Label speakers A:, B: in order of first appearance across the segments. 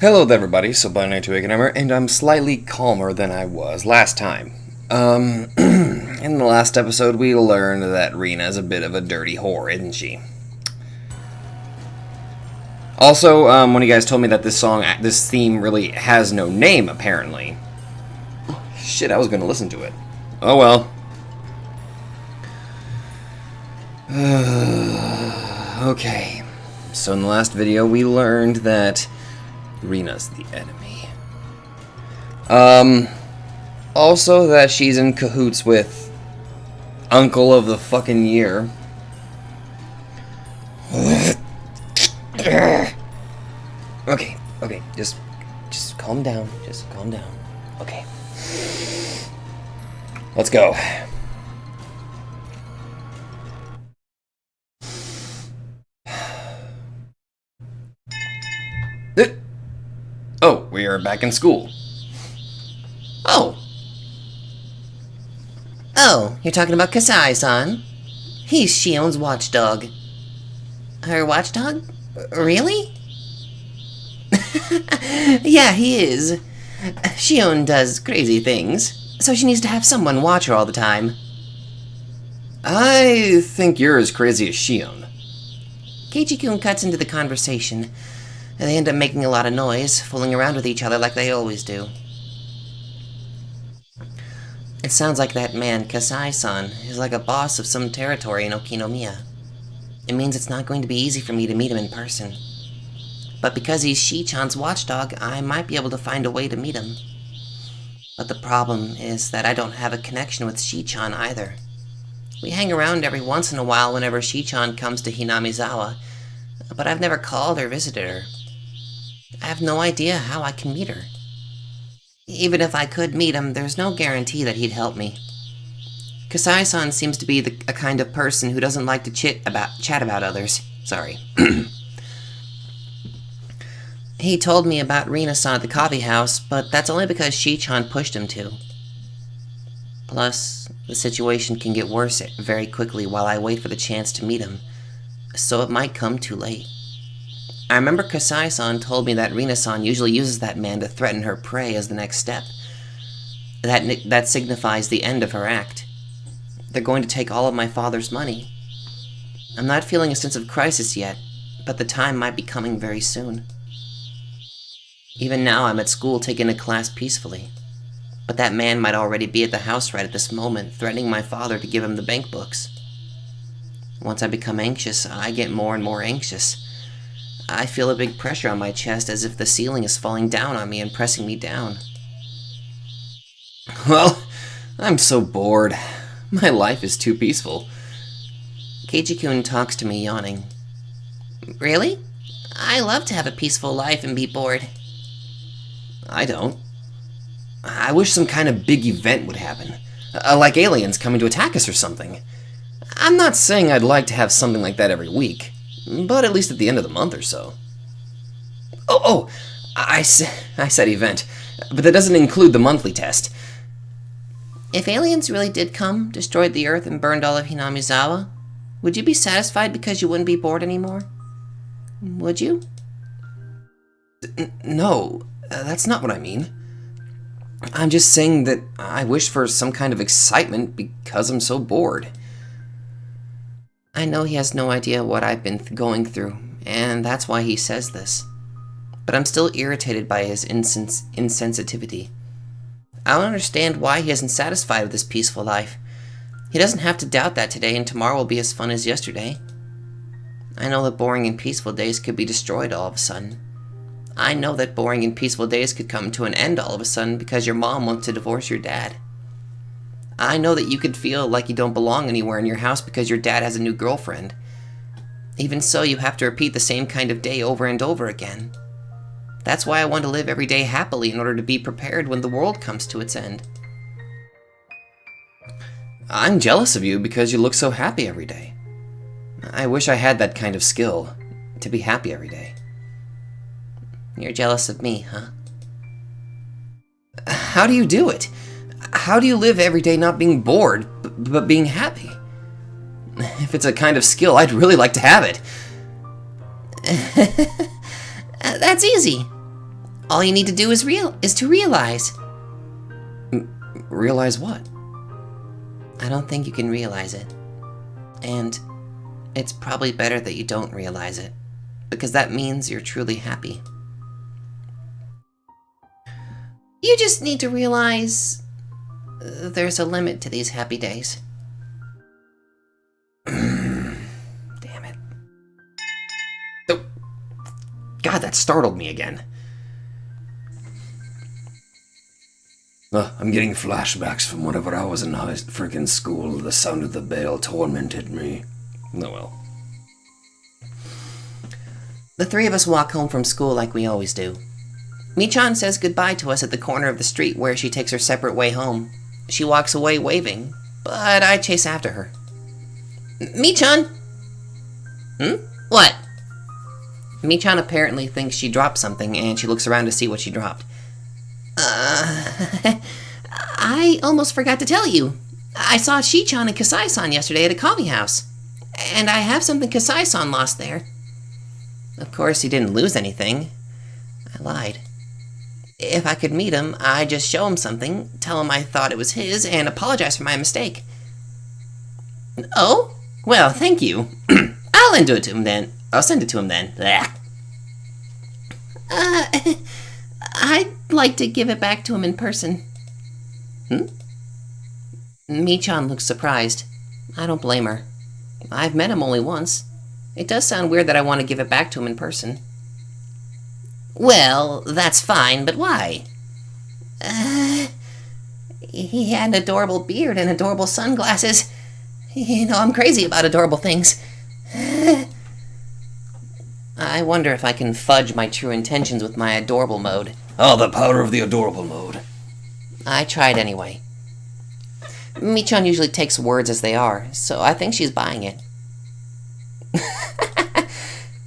A: Hello there everybody, so by night to Akenhammer, and I'm slightly calmer than I was last time. In the last episode we learned that Rina's a bit of a dirty whore, isn't she? Also, when you guys told me that this theme really has no name, apparently. Shit, I was gonna listen to it. Oh well. Okay. So in the last video we learned that Rina's the enemy. Also that she's in cahoots with Uncle of the fucking Year. Okay, just calm down, Okay. Let's go. Oh, we are back in school.
B: Oh, you're talking about Kasai-san? He's Shion's watchdog. Her watchdog? Really? Yeah, he is. Shion does crazy things, so she needs to have someone watch her all the time.
A: I think you're as crazy as Shion.
B: Keiichi-kun cuts into the conversation. They end up making a lot of noise, fooling around with each other like they always do. It sounds like that man, Kasai-san, is like a boss of some territory in Okinomiya. It means it's not going to be easy for me to meet him in person. But because he's Shi-chan's watchdog, I might be able to find a way to meet him. But the problem is that I don't have a connection with Shi-chan either. We hang around every once in a while whenever Shi-chan comes to Hinamizawa, but I've never called or visited her. I have no idea how I can meet her. Even if I could meet him, there's no guarantee that he'd help me. Kasai-san seems to be a kind of person who doesn't like to chat about others. Sorry. He told me about Rina-san at the coffee house, but that's only because Shi-chan pushed him to. Plus, the situation can get worse very quickly while I wait for the chance to meet him, so it might come too late. I remember Kasai-san told me that Rina-san usually uses that man to threaten her prey as the next step. That signifies the end of her act. They're going to take all of my father's money. I'm not feeling a sense of crisis yet, but the time might be coming very soon. Even now I'm at school taking a class peacefully, but that man might already be at the house right at this moment, threatening my father to give him the bank books. Once I become anxious, I get more and more anxious. I feel a big pressure on my chest as if the ceiling is falling down on me and pressing me down.
A: Well, I'm so bored. My life is too peaceful.
B: Keiichi-kun talks to me, yawning. Really? I love to have a peaceful life and be bored.
A: I don't. I wish some kind of big event would happen. Like aliens coming to attack us or something. I'm not saying I'd like to have something like that every week, but at least at the end of the month or so. I said event, but that doesn't include the monthly test.
B: If aliens really did come, destroyed the Earth, and burned all of Hinamizawa, would you be satisfied because you wouldn't be bored anymore? Would you?
A: No, that's not what I mean. I'm just saying that I wish for some kind of excitement because I'm so bored.
B: I know he has no idea what I've been going through, and that's why he says this. But I'm still irritated by his insensitivity. I don't understand why he isn't satisfied with his peaceful life. He doesn't have to doubt that today and tomorrow will be as fun as yesterday. I know that boring and peaceful days could be destroyed all of a sudden. I know that boring and peaceful days could come to an end all of a sudden because your mom wants to divorce your dad. I know that you could feel like you don't belong anywhere in your house because your dad has a new girlfriend. Even so, you have to repeat the same kind of day over and over again. That's why I want to live every day happily in order to be prepared when the world comes to its end.
A: I'm jealous of you because you look so happy every day. I wish I had that kind of skill, to be happy every day.
B: You're jealous of me, huh?
A: How do you do it? How do you live every day not being bored, but being happy? If it's a kind of skill, I'd really like to have it.
B: That's easy. All you need to do is to realize.
A: Realize what?
B: I don't think you can realize it. And it's probably better that you don't realize it, because that means you're truly happy. You just need to realize there's a limit to these happy days.
A: Damn it. Oh. God, that startled me again. I'm getting flashbacks from whenever I was in high freaking school. The sound of the bell tormented me. Oh well.
B: The three of us walk home from school like we always do. Michan says goodbye to us at the corner of the street where she takes her separate way home. She walks away waving, but I chase after her. Michan! What? Michan apparently thinks she dropped something, and she looks around to see what she dropped. I almost forgot to tell you. I saw Shi-chan and Kasai-san yesterday at a coffee house. And I have something Kasai-san lost there. Of course, he didn't lose anything. I lied. If I could meet him, I'd just show him something, tell him I thought it was his, and apologize for my mistake. Oh? Well, thank you. I'll send it to him then. Blah. I'd like to give it back to him in person. Michan looks surprised. I don't blame her. I've met him only once. It does sound weird that I want to give it back to him in person. Well, that's fine, but why? He had an adorable beard and adorable sunglasses. You know, I'm crazy about adorable things. I wonder if I can fudge my true intentions with my adorable mode.
A: Oh, the power of the adorable mode.
B: I tried anyway. Michan usually takes words as they are, so I think she's buying it.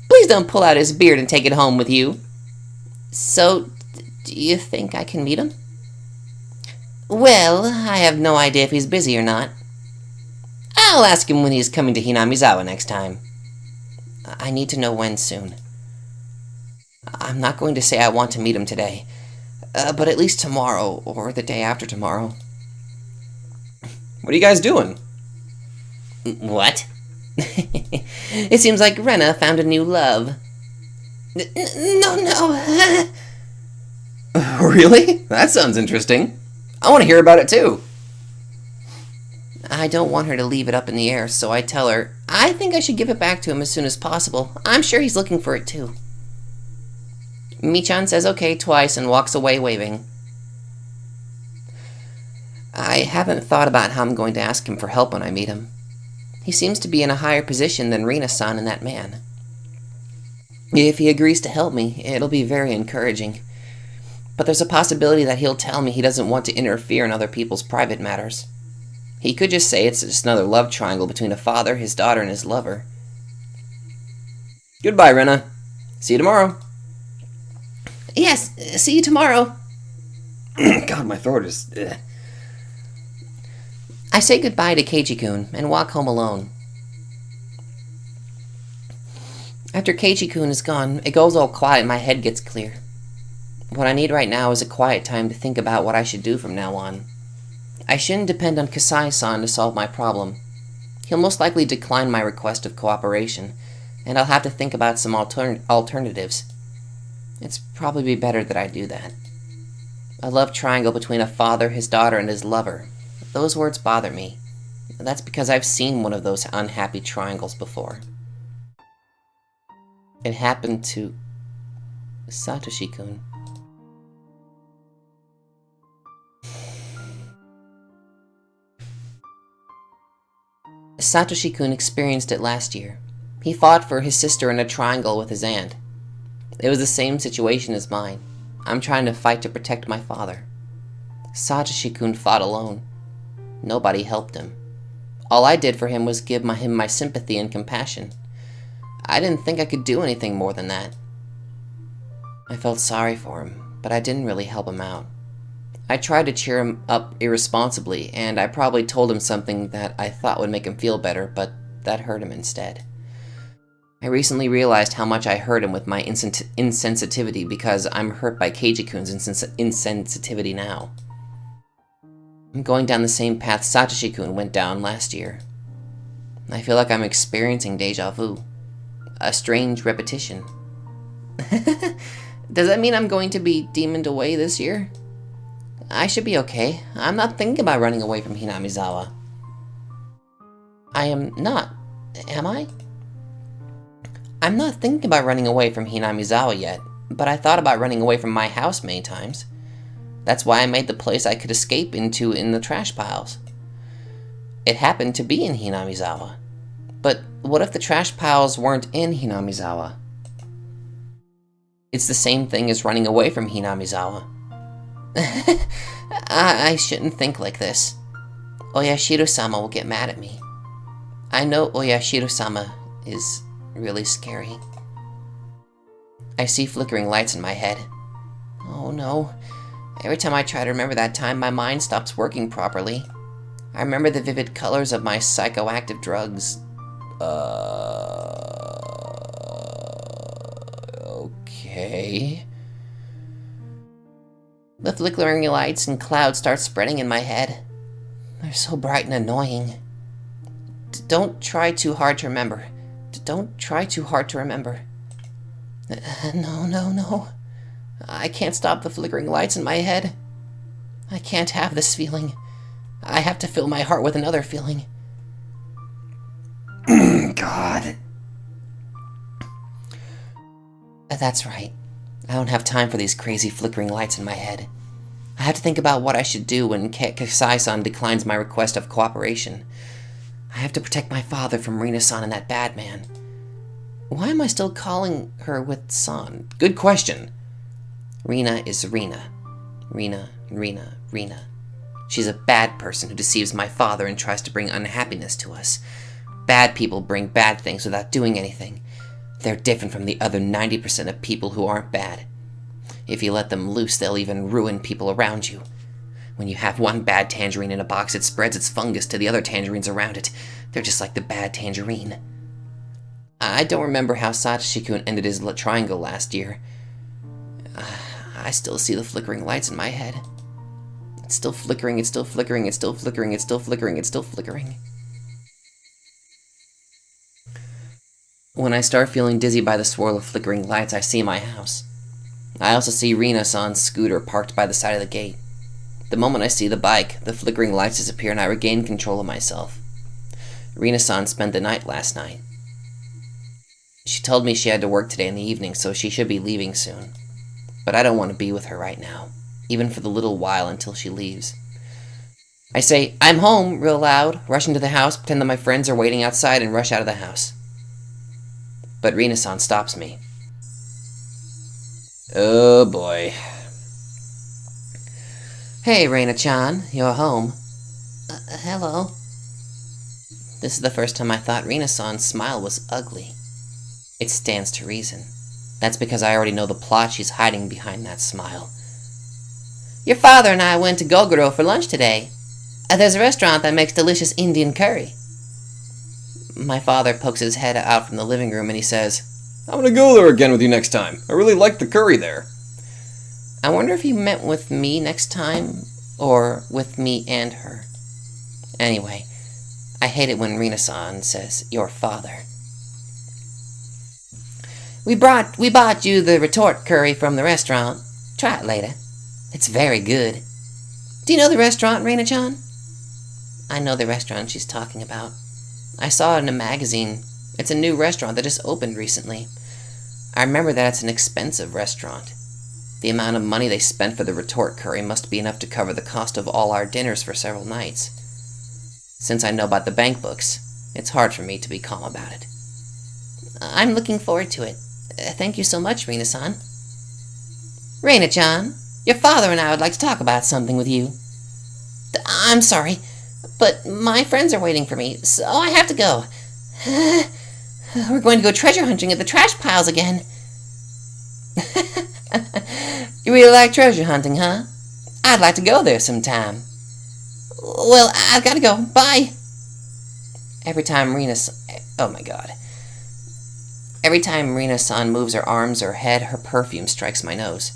B: Please don't pull out his beard and take it home with you. So, do you think I can meet him? Well, I have no idea if he's busy or not. I'll ask him when he's coming to Hinamizawa next time. I need to know when soon. I'm not going to say I want to meet him today, but at least tomorrow or the day after tomorrow.
A: What are you guys doing?
B: What? It seems like Rena found a new love. No.
A: Really? That sounds interesting. I want to hear about it too.
B: I don't want her to leave it up in the air, so I tell her, I think I should give it back to him as soon as possible. I'm sure he's looking for it too. Michan says okay twice and walks away waving. I haven't thought about how I'm going to ask him for help when I meet him. He seems to be in a higher position than Rina-san and that man. If he agrees to help me, it'll be very encouraging. But there's a possibility that he'll tell me he doesn't want to interfere in other people's private matters. He could just say it's just another love triangle between a father, his daughter, and his lover.
A: Goodbye, Rena. See you tomorrow.
B: Yes, see you tomorrow.
A: God, my throat is...
B: I say goodbye to Keiji-kun and walk home alone. After Keiji-kun is gone, it goes all quiet and my head gets clear. What I need right now is a quiet time to think about what I should do from now on. I shouldn't depend on Kasai-san to solve my problem. He'll most likely decline my request of cooperation, and I'll have to think about some alternatives. It's probably better that I do that. A love triangle between a father, his daughter, and his lover. Those words bother me. That's because I've seen one of those unhappy triangles before. It happened to Satoshi-kun. Satoshi-kun experienced it last year. He fought for his sister in a triangle with his aunt. It was the same situation as mine. I'm trying to fight to protect my father. Satoshi-kun fought alone. Nobody helped him. All I did for him was give him my sympathy and compassion. I didn't think I could do anything more than that. I felt sorry for him, but I didn't really help him out. I tried to cheer him up irresponsibly, and I probably told him something that I thought would make him feel better, but that hurt him instead. I recently realized how much I hurt him with my insensitivity because I'm hurt by Keiji-kun's insensitivity now. I'm going down the same path Satoshi-kun went down last year. I feel like I'm experiencing deja vu. A strange repetition. Does that mean I'm going to be demoned away this year? I should be okay. I'm not thinking about running away from Hinamizawa. I am not, am I? I'm not thinking about running away from Hinamizawa yet, but I thought about running away from my house many times. That's why I made the place I could escape into in the trash piles. It happened to be in Hinamizawa. But what if the trash piles weren't in Hinamizawa? It's the same thing as running away from Hinamizawa. I shouldn't think like this. Oyashiro-sama will get mad at me. I know Oyashiro-sama is really scary. I see flickering lights in my head. Oh no. Every time I try to remember that time, my mind stops working properly. I remember the vivid colors of my psychoactive drugs. Okay. The flickering lights and clouds start spreading in my head. They're so bright and annoying. Don't try too hard to remember. Don't try too hard to remember. No. I can't stop the flickering lights in my head. I can't have this feeling. I have to fill my heart with another feeling. God. That's right. I don't have time for these crazy flickering lights in my head. I have to think about what I should do when Kasai-san declines my request of cooperation. I have to protect my father from Rina-san and that bad man. Why am I still calling her with San? Good question. Rina is Rina. Rina. She's a bad person who deceives my father and tries to bring unhappiness to us. Bad people bring bad things without doing anything. They're different from the other 90% of people who aren't bad. If you let them loose, they'll even ruin people around you. When you have one bad tangerine in a box, it spreads its fungus to the other tangerines around it. They're just like the bad tangerine. I don't remember how Satoshi-kun ended his triangle last year. I still see the flickering lights in my head. It's still flickering, it's still flickering, it's still flickering, it's still flickering, it's still flickering. When I start feeling dizzy by the swirl of flickering lights, I see my house. I also see Rina-san's scooter parked by the side of the gate. The moment I see the bike, the flickering lights disappear and I regain control of myself. Rina-san spent the night last night. She told me she had to work today in the evening, so she should be leaving soon. But I don't want to be with her right now, even for the little while until she leaves. I say, "I'm home," real loud, rush into the house, pretend that my friends are waiting outside, and rush out of the house. But Rina-san stops me. Oh boy. Hey, Reina-chan, you're home. Hello. This is the first time I thought Rina-san's smile was ugly. It stands to reason. That's because I already know the plot she's hiding behind that smile. Your father and I went to Gogoro for lunch today. There's a restaurant that makes delicious Indian curry. My father pokes his head out from the living room and he says,
A: I'm gonna go there again with you next time. I really like the curry there.
B: I wonder if he meant with me next time, or with me and her. Anyway, I hate it when Rina-san says, your father. We bought you the retort curry from the restaurant. Try it later. It's very good. Do you know the restaurant, Reina-chan? I know the restaurant she's talking about. I saw it in a magazine. It's a new restaurant that just opened recently. I remember that it's an expensive restaurant. The amount of money they spent for the retort curry must be enough to cover the cost of all our dinners for several nights. Since I know about the bank books, it's hard for me to be calm about it. I'm looking forward to it. Thank you so much, Rina-san. Reina-chan, your father and I would like to talk about something with you. I'm sorry, but my friends are waiting for me, so I have to go. We're going to go treasure hunting at the trash piles again. You really like treasure hunting, huh? I'd like to go there sometime. Well, I've got to go. Bye. Every time oh my god. Every time Rina-san moves her arms or head, her perfume strikes my nose.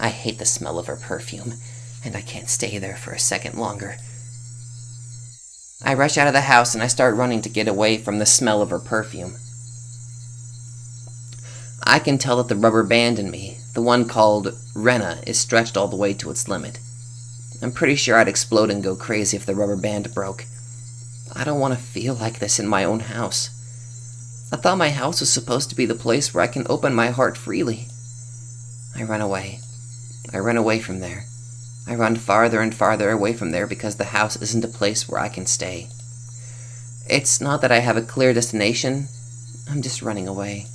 B: I hate the smell of her perfume, and I can't stay there for a second longer. I rush out of the house and I start running to get away from the smell of her perfume. I can tell that the rubber band in me, the one called Rena, is stretched all the way to its limit. I'm pretty sure I'd explode and go crazy if the rubber band broke. I don't want to feel like this in my own house. I thought my house was supposed to be the place where I can open my heart freely. I run away. I run away from there. I run farther and farther away from there because the house isn't a place where I can stay. It's not that I have a clear destination. I'm just running away.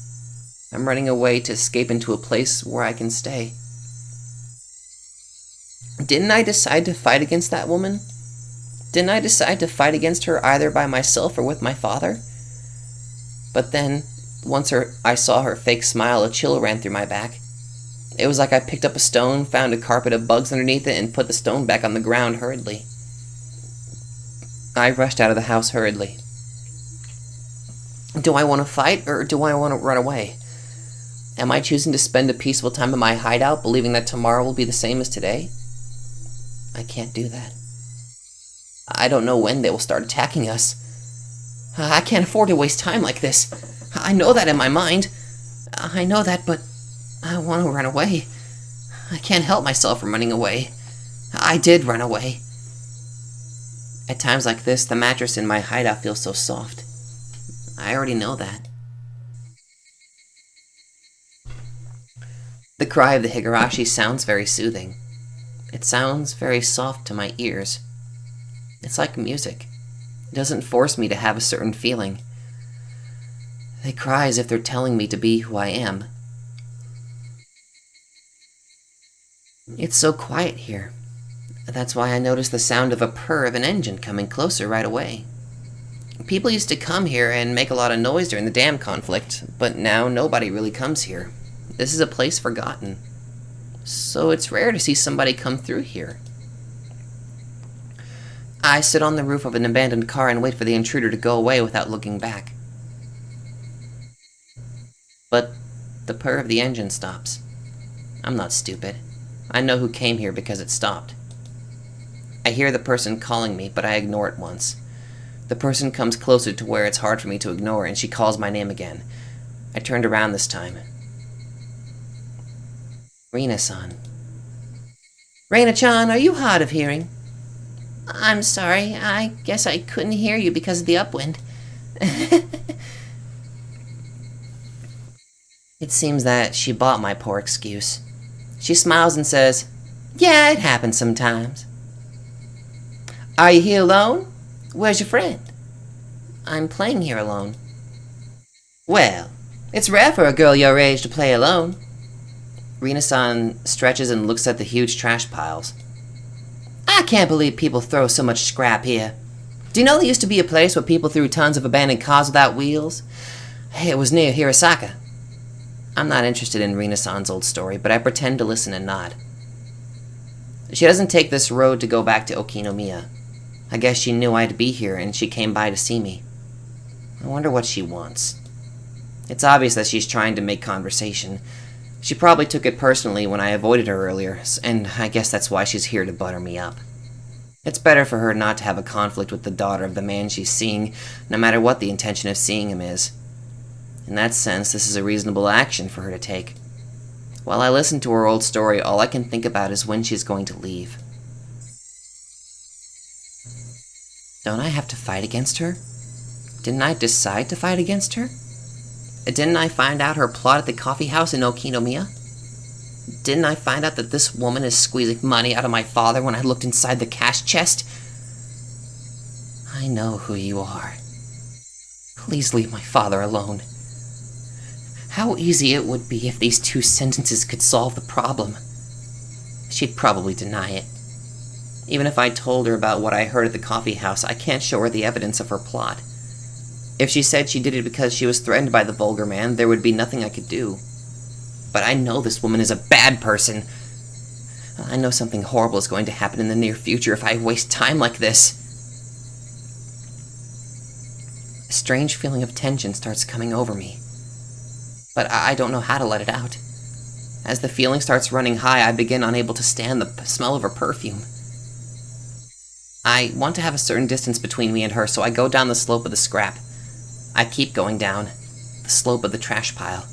B: I'm running away to escape into a place where I can stay. Didn't I decide to fight against that woman? Didn't I decide to fight against her either by myself or with my father? But then, once I saw her fake smile, a chill ran through my back. It was like I picked up a stone, found a carpet of bugs underneath it, and put the stone back on the ground hurriedly. I rushed out of the house hurriedly. Do I want to fight, or do I want to run away? Am I choosing to spend a peaceful time in my hideout, believing that tomorrow will be the same as today? I can't do that. I don't know when they will start attacking us. I can't afford to waste time like this. I know that in my mind. I know that, but I want to run away. I can't help myself from running away. I did run away. At times like this, the mattress in my hideout feels so soft. I already know that. The cry of the Higurashi sounds very soothing. It sounds very soft to my ears. It's like music. It doesn't force me to have a certain feeling. They cry as if they're telling me to be who I am. It's so quiet here. That's why I noticed the sound of a purr of an engine coming closer right away. People used to come here and make a lot of noise during the dam conflict, but now nobody really comes here. This is a place forgotten. So it's rare to see somebody come through here. I sit on the roof of an abandoned car and wait for the intruder to go away without looking back. But the purr of the engine stops. I'm not stupid. I know who came here because it stopped. I hear the person calling me, but I ignore it once. The person comes closer to where it's hard for me to ignore, and she calls my name again. I turned around this time. Rina-san. Reina-chan, are you hard of hearing? I'm sorry, I guess I couldn't hear you because of the upwind. It seems that she bought my poor excuse. She smiles and says, "Yeah, it happens sometimes." Are you here alone? Where's your friend? I'm playing here alone. Well, it's rare for a girl your age to play alone. Rina-san stretches and looks at the huge trash piles. I can't believe people throw so much scrap here. Do you know there used to be a place where people threw tons of abandoned cars without wheels? It was near Hirosaka. I'm not interested in Rina-san's old story, but I pretend to listen and nod. She doesn't take this road to go back to Okinomiya. I guess she knew I'd be here and she came by to see me. I wonder what she wants. It's obvious that she's trying to make conversation. She probably took it personally when I avoided her earlier, and I guess that's why she's here to butter me up. It's better for her not to have a conflict with the daughter of the man she's seeing, no matter what the intention of seeing him is. In that sense, this is a reasonable action for her to take. While I listen to her old story, all I can think about is when she's going to leave. Don't I have to fight against her? Didn't I decide to fight against her? Didn't I find out her plot at the coffee house in Okinomiya? Didn't I find out that this woman is squeezing money out of my father when I looked inside the cash chest? I know who you are. Please leave my father alone. How easy it would be if these 2 sentences could solve the problem. She'd probably deny it. Even if I told her about what I heard at the coffee house, I can't show her the evidence of her plot. If she said she did it because she was threatened by the vulgar man, there would be nothing I could do. But I know this woman is a bad person. I know something horrible is going to happen in the near future if I waste time like this. A strange feeling of tension starts coming over me. but I don't know how to let it out. As the feeling starts running high, I begin unable to stand the smell of her perfume. I want to have a certain distance between me and her, so I go down the slope of the scrap. I keep going down, the slope of the trash pile.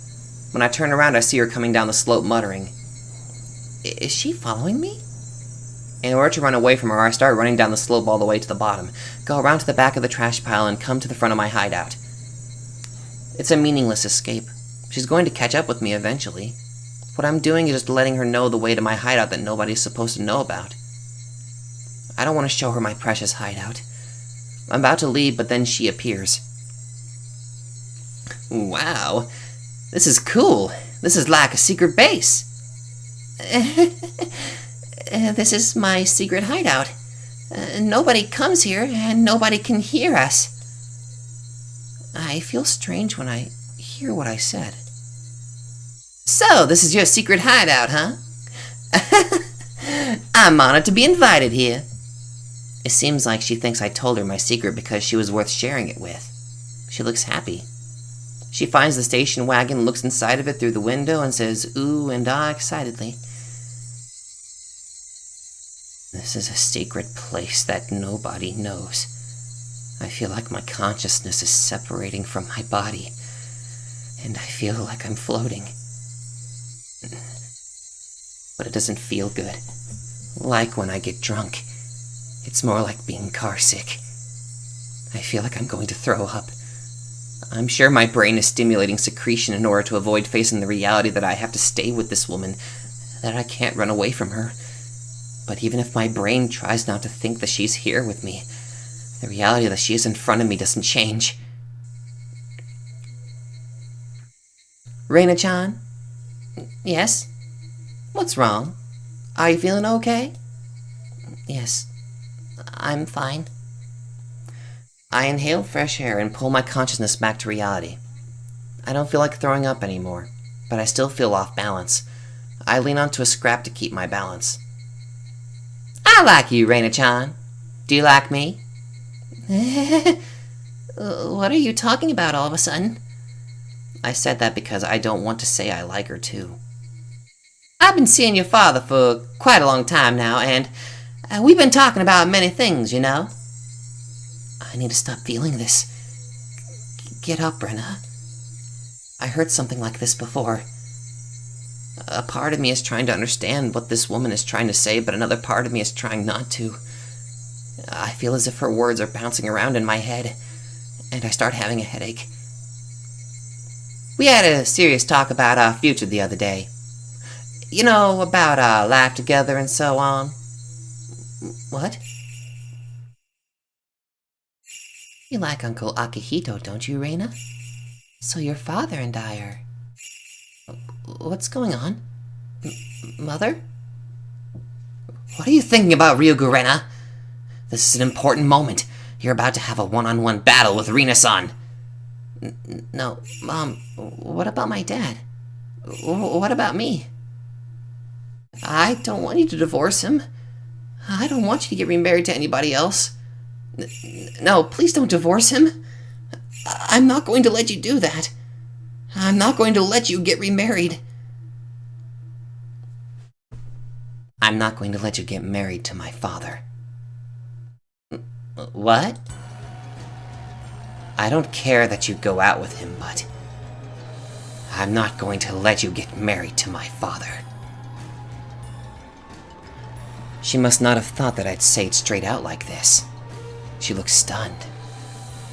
B: When I turn around, I see her coming down the slope muttering. Is she following me? In order to run away from her, I start running down the slope all the way to the bottom, go around to the back of the trash pile, and come to the front of my hideout. It's a meaningless escape. She's going to catch up with me eventually. What I'm doing is just letting her know the way to my hideout that nobody's supposed to know about. I don't want to show her my precious hideout. I'm about to leave, but then she appears. Wow, this is cool. This is like a secret base. This is my secret hideout. Nobody comes here, and nobody can hear us. I feel strange when I hear what I said. So, this is your secret hideout, huh? I'm honored to be invited here. It seems like she thinks I told her my secret because she was worth sharing it with. She looks happy. She finds the station wagon, looks inside of it through the window, and says ooh and ah excitedly. This is a secret place that nobody knows. I feel like my consciousness is separating from my body, and I feel like I'm floating. But it doesn't feel good. Like when I get drunk. It's more like being carsick. I feel like I'm going to throw up. I'm sure my brain is stimulating secretion in order to avoid facing the reality that I have to stay with this woman, that I can't run away from her. But even if my brain tries not to think that she's here with me, the reality that she is in front of me doesn't change. Reina-chan? Yes? What's wrong? Are you feeling okay? Yes, I'm fine. I inhale fresh air and pull my consciousness back to reality. I don't feel like throwing up anymore, but I still feel off balance. I lean onto a scrap to keep my balance. I like you, Reina-chan. Do you like me? What are you talking about all of a sudden? I said that because I don't want to say I like her too. I've been seeing your father for quite a long time now, and we've been talking about many things, you know. I need to stop feeling this. Get up, Rena. I heard something like this before. A part of me is trying to understand what this woman is trying to say, but another part of me is trying not to. I feel as if her words are bouncing around in my head, and I start having a headache. We had a serious talk about our future the other day. You know, about our life together and so on. What? You like Uncle Akihito, don't you, Reina? So your father and I are... What's going on? Mother? What are you thinking about, Ryugu, Reina? This is an important moment. You're about to have a one-on-one battle with Rina-san. No, Mom, what about my dad? What about me? I don't want you to divorce him. I don't want you to get remarried to anybody else. No, please don't divorce him. I'm not going to let you do that. I'm not going to let you get remarried. I'm not going to let you get married to my father. What? I don't care that you go out with him, but I'm not going to let you get married to my father. She must not have thought that I'd say it straight out like this. She looks stunned.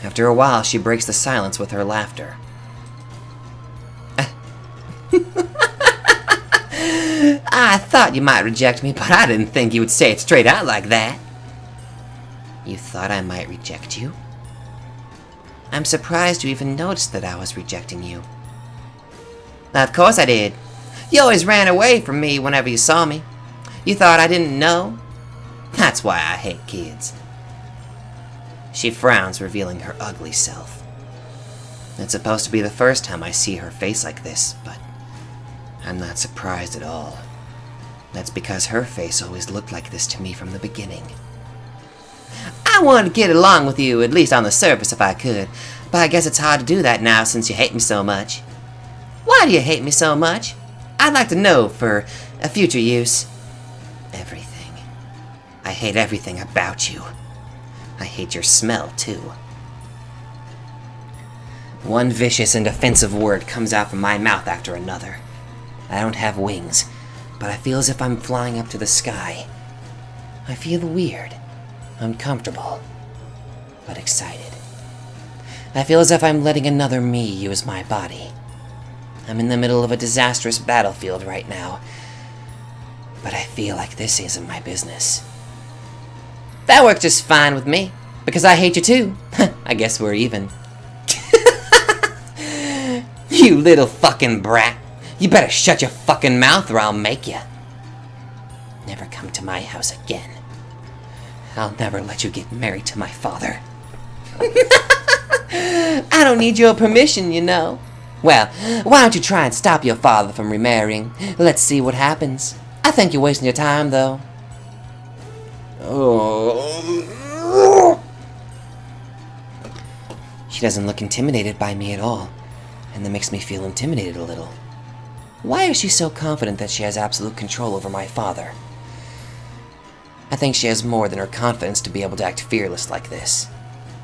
B: After a while, she breaks the silence with her laughter. I thought you might reject me, but I didn't think you would say it straight out like that. You thought I might reject you? I'm surprised you even noticed that I was rejecting you. Of course I did. You always ran away from me whenever you saw me. You thought I didn't know? That's why I hate kids. She frowns, revealing her ugly self. It's supposed to be the first time I see her face like this, but I'm not surprised at all. That's because her face always looked like this to me from the beginning. I wanted to get along with you, at least on the surface if I could, but I guess it's hard to do that now since you hate me so much. Why do you hate me so much? I'd like to know for a future use. Everything. I hate everything about you. I hate your smell, too. One vicious and offensive word comes out from my mouth after another. I don't have wings, but I feel as if I'm flying up to the sky. I feel weird, uncomfortable, but excited. I feel as if I'm letting another me use my body. I'm in the middle of a disastrous battlefield right now, but I feel like this isn't my business. That works just fine with me, because I hate you too. I guess we're even. You little fucking brat. You better shut your fucking mouth or I'll make you. Never come to my house again. I'll never let you get married to my father. I don't need your permission, you know. Well, why don't you try and stop your father from remarrying? Let's see what happens. I think you're wasting your time, though. Oh. She doesn't look intimidated by me at all, and that makes me feel intimidated a little. Why is she so confident that she has absolute control over my father? I think she has more than her confidence to be able to act fearless like this.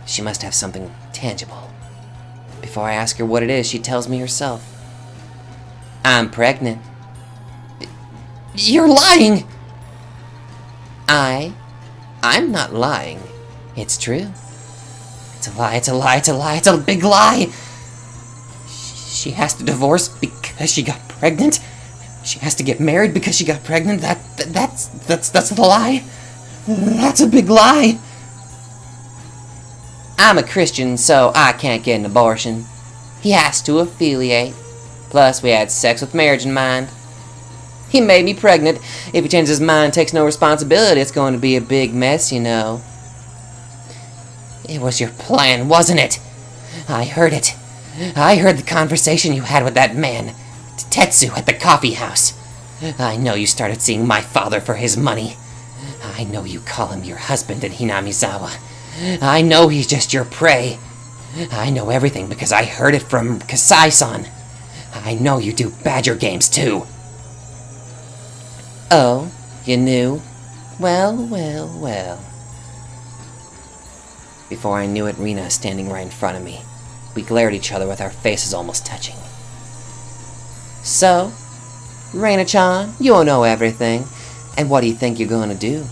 B: She must have something tangible. Before I ask her what it is, she tells me herself. I'm pregnant. You're lying! I'm not lying. It's true. It's a lie, it's a lie, it's a lie, it's a big lie! She has to divorce because she got pregnant? She has to get married because she got pregnant? That's the lie? That's a big lie! I'm a Christian, so I can't get an abortion. He has to affiliate. Plus, we had sex with marriage in mind. He made me pregnant. If he changes his mind and takes no responsibility, it's going to be a big mess, you know. It was your plan, wasn't it? I heard it. I heard the conversation you had with that man, Tetsu, at the coffee house. I know you started seeing my father for his money. I know you call him your husband in Hinamizawa. I know he's just your prey. I know everything because I heard it from Kasai-san. I know you do badger games too. Oh, you knew? Well, well, well. Before I knew it, Rina is standing right in front of me. We glared at each other with our faces almost touching. So, Reina-chan, you'll know everything. And what do you think you're gonna do?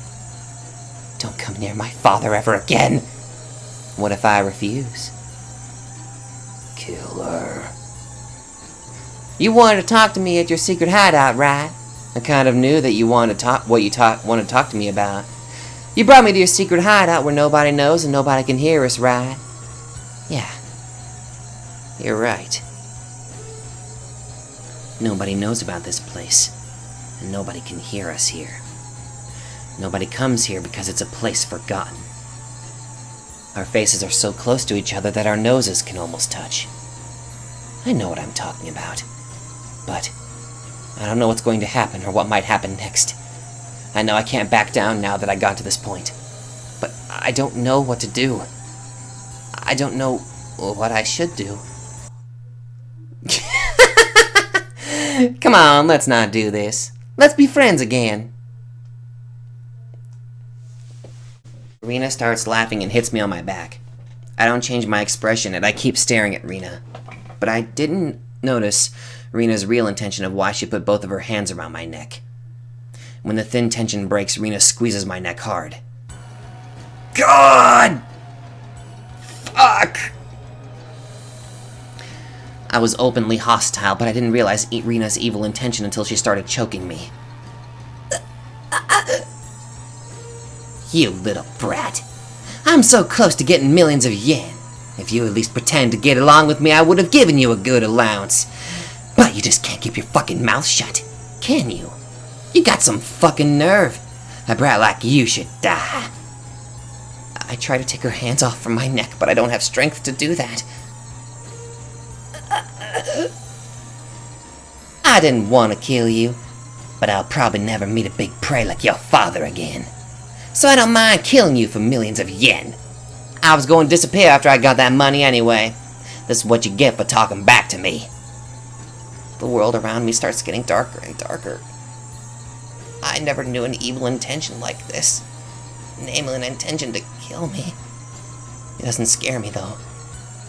B: Don't come near my father ever again! What if I refuse? Kill her. You wanted to talk to me at your secret hideout, right? I kind of knew that you wanted to talk wanted to talk to me about. You brought me to your secret hideout where nobody knows and nobody can hear us, right? Yeah. You're right. Nobody knows about this place, and nobody can hear us here. Nobody comes here because it's a place forgotten. Our faces are so close to each other that our noses can almost touch. I know what I'm talking about, but I don't know what's going to happen or what might happen next. I know I can't back down now that I got to this point, but I don't know what to do. I don't know what I should do. Come on, let's not do this. Let's be friends again. Rina starts laughing and hits me on my back. I don't change my expression and I keep staring at Rina. But I didn't notice Rina's real intention of why she put both of her hands around my neck. When the thin tension breaks, Rina squeezes my neck hard. God! Fuck! I was openly hostile, but I didn't realize Rina's evil intention until she started choking me. You little brat. I'm so close to getting millions of yen. If you at least pretend to get along with me, I would have given you a good allowance. But you just can't keep your fucking mouth shut, can you? You got some fucking nerve. A brat like you should die. I try to take her hands off from my neck, but I don't have strength to do that. I didn't want to kill you, but I'll probably never meet a big prey like your father again. So I don't mind killing you for millions of yen. I was going to disappear after I got that money anyway. This is what you get for talking back to me. The world around me starts getting darker and darker. I never knew an evil intention like this. Namely, an intention to kill me. It doesn't scare me, though.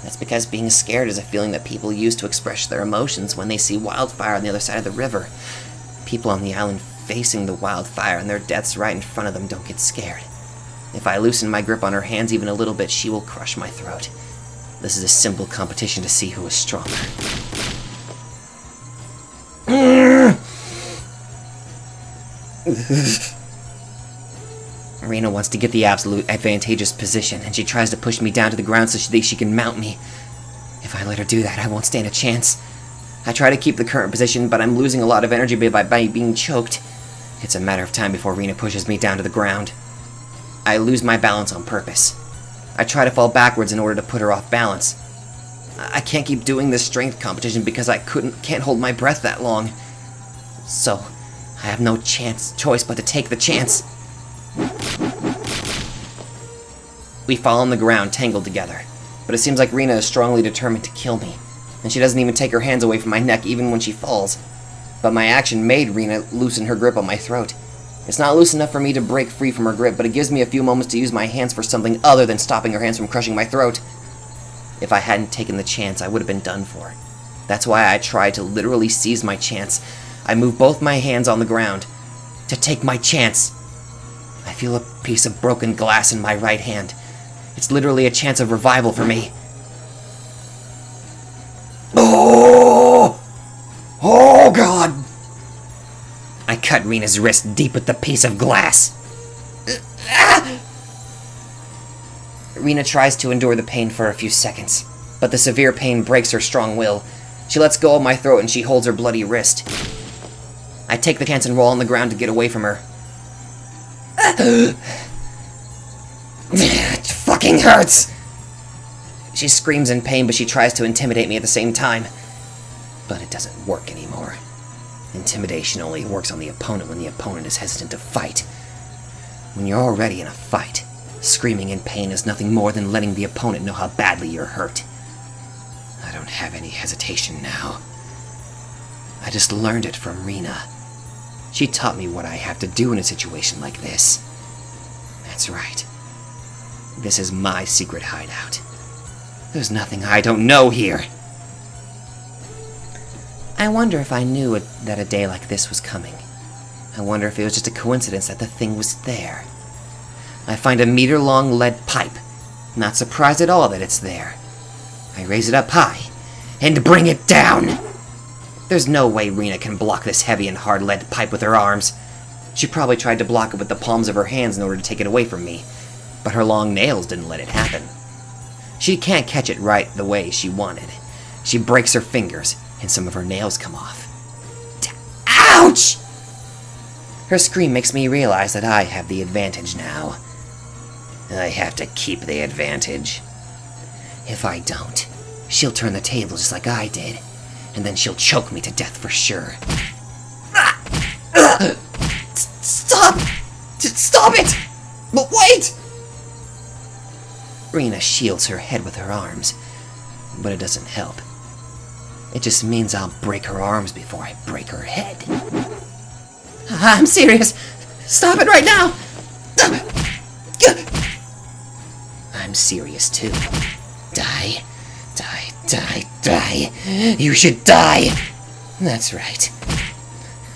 B: That's because being scared is a feeling that people use to express their emotions when they see wildfire on the other side of the river. People on the island facing the wildfire and their deaths right in front of them don't get scared. If I loosen my grip on her hands even a little bit, she will crush my throat. This is a simple competition to see who is stronger. Rena wants to get the absolute advantageous position, and she tries to push me down to the ground so she can mount me. If I let her do that, I won't stand a chance. I try to keep the current position, but I'm losing a lot of energy by being choked. It's a matter of time before Rena pushes me down to the ground. I lose my balance on purpose. I try to fall backwards in order to put her off balance. I can't keep doing this strength competition because I can't hold my breath that long. So, I have no choice but to take the chance. We fall on the ground, tangled together. But it seems like Rena is strongly determined to kill me. And she doesn't even take her hands away from my neck even when she falls. But my action made Rena loosen her grip on my throat. It's not loose enough for me to break free from her grip, but it gives me a few moments to use my hands for something other than stopping her hands from crushing my throat. If I hadn't taken the chance, I would have been done for. That's why I tried to literally seize my chance. I move both my hands on the ground to take my chance. I feel a piece of broken glass in my right hand. It's literally a chance of revival for me. Oh! Oh, God! I cut Rena's wrist deep with the piece of glass. Rena tries to endure the pain for a few seconds, but the severe pain breaks her strong will. She lets go of my throat and she holds her bloody wrist. I take the chance and roll on the ground to get away from her. It fucking hurts! She screams in pain, but she tries to intimidate me at the same time. But it doesn't work anymore. Intimidation only works on the opponent when the opponent is hesitant to fight. When you're already in a fight, screaming in pain is nothing more than letting the opponent know how badly you're hurt. I don't have any hesitation now. I just learned it from Rena. She taught me what I have to do in a situation like this. That's right. This is my secret hideout. There's nothing I don't know here. I wonder if I knew that a day like this was coming. I wonder if it was just a coincidence that the thing was there. I find a meter-long lead pipe. Not surprised at all that it's there. I raise it up high and bring it down. There's no way Rena can block this heavy and hard lead pipe with her arms. She probably tried to block it with the palms of her hands in order to take it away from me, but her long nails didn't let it happen. She can't catch it right the way she wanted. She breaks her fingers, and some of her nails come off. Ouch! Her scream makes me realize that I have the advantage now. I have to keep the advantage. If I don't, she'll turn the table just like I did, and then she'll choke me to death for sure. Stop! Stop it! But wait! Rena shields her head with her arms, but it doesn't help. It just means I'll break her arms before I break her head. I'm serious. Stop it right now. I'm serious too. Die. Die, die, die. You should die. That's right.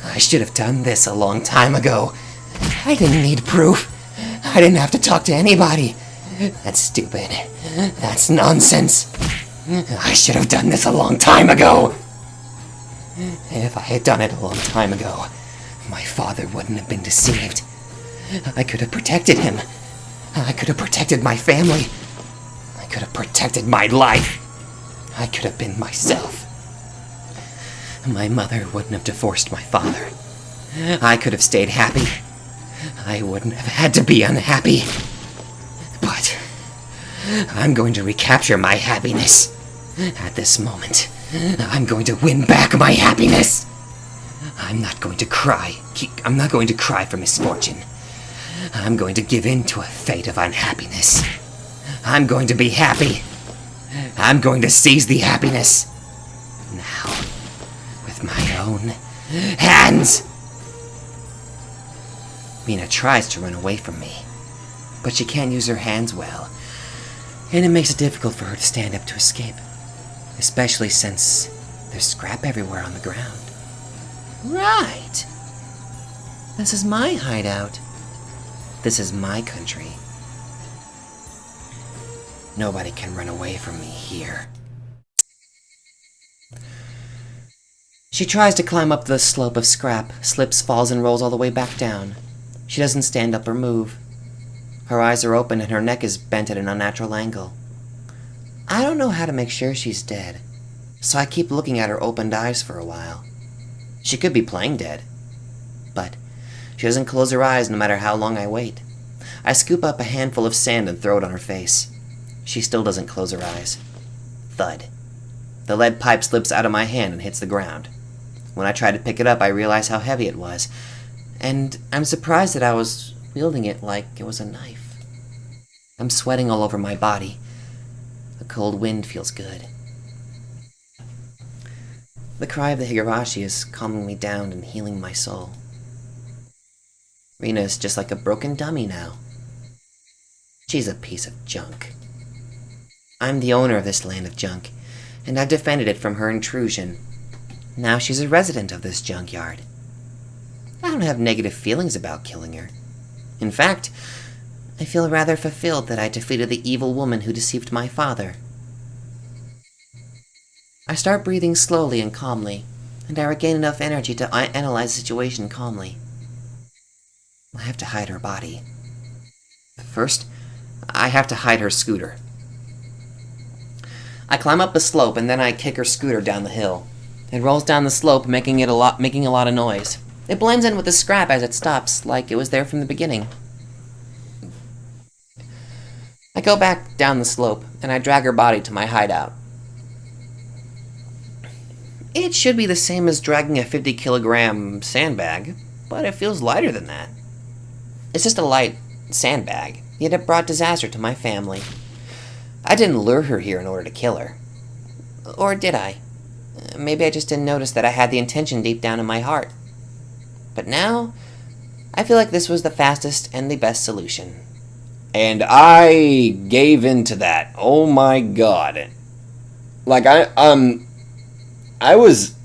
B: I should have done this a long time ago. I didn't need proof. I didn't have to talk to anybody. That's stupid. That's nonsense. I should have done this a long time ago. If I had done it a long time ago, my father wouldn't have been deceived. I could have protected him. I could have protected my family. I could have protected my life. I could have been myself. My mother wouldn't have divorced my father. I could have stayed happy. I wouldn't have had to be unhappy. But I'm going to recapture my happiness. At this moment, I'm going to win back my happiness. I'm not going to cry. I'm not going to cry for misfortune. I'm going to give in to a fate of unhappiness. I'm going to be happy. I'm going to seize the happiness. Now, with
A: my own hands! Mina tries to run away from me, but she can't use her hands well, and it makes it difficult for her to stand up to escape, especially since there's scrap everywhere on the ground. Right! This is my hideout. This is my country. Nobody can run away from me here. She tries to climb up the slope of scrap, slips, falls, and rolls all the way back down. She doesn't stand up or move. Her eyes are open and her neck is bent at an unnatural angle. I don't know how to make sure she's dead, so I keep looking at her opened eyes for a while. She could be playing dead, but she doesn't close her eyes no matter how long I wait. I scoop up a handful of sand and throw it on her face. She still doesn't close her eyes. Thud. The lead pipe slips out of my hand and hits the ground. When I try to pick it up, I realize how heavy it was, and I'm surprised that I was wielding it like it was a knife. I'm sweating all over my body. The cold wind feels good. The cry of the Higurashi is calming me down and healing my soul. Rina is just like a broken dummy now. She's a piece of junk. I'm the owner of this land of junk, and I've defended it from her intrusion. Now she's a resident of this junkyard. I don't have negative feelings about killing her. In fact, I feel rather fulfilled that I defeated the evil woman who deceived my father. I start breathing slowly and calmly, and I regain enough energy to analyze the situation calmly. I have to hide her body. First, I have to hide her scooter. I climb up the slope and then I kick her scooter down the hill. It rolls down the slope, making a lot of noise. It blends in with the scrap as it stops, like it was there from the beginning. I go back down the slope, and I drag her body to my hideout. It should be the same as dragging a 50-kilogram sandbag, but it feels lighter than that. It's just a light sandbag, yet it brought disaster to my family. I didn't lure her here in order to kill her. Or did I? Maybe I just didn't notice that I had the intention deep down in my heart. But now, I feel like this was the fastest and the best solution. And I gave in to that. Oh my god. Like, I was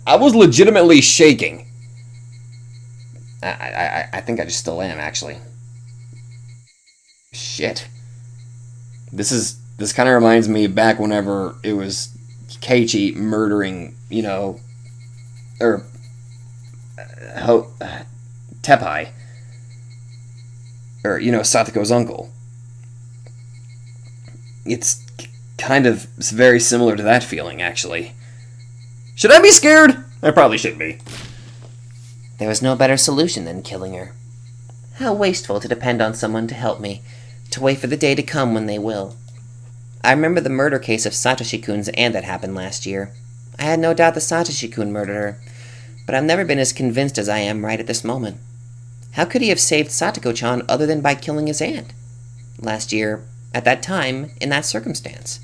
A: legitimately shaking. I think I just still am, actually. Shit. This kind of reminds me back whenever it was Keiichi murdering, Tepai. Or, Satoko's uncle. It's kind of very similar to that feeling, actually. Should I be scared? I probably should be. There was no better solution than killing her. How wasteful to depend on someone to help me, to wait for the day to come when they will. I remember the murder case of Satoshi-kun's aunt that happened last year. I had no doubt that Satoshi-kun murdered her, but I've never been as convinced as I am right at this moment. How could he have saved Satoko-chan other than by killing his aunt? Last year, at that time, in that circumstance.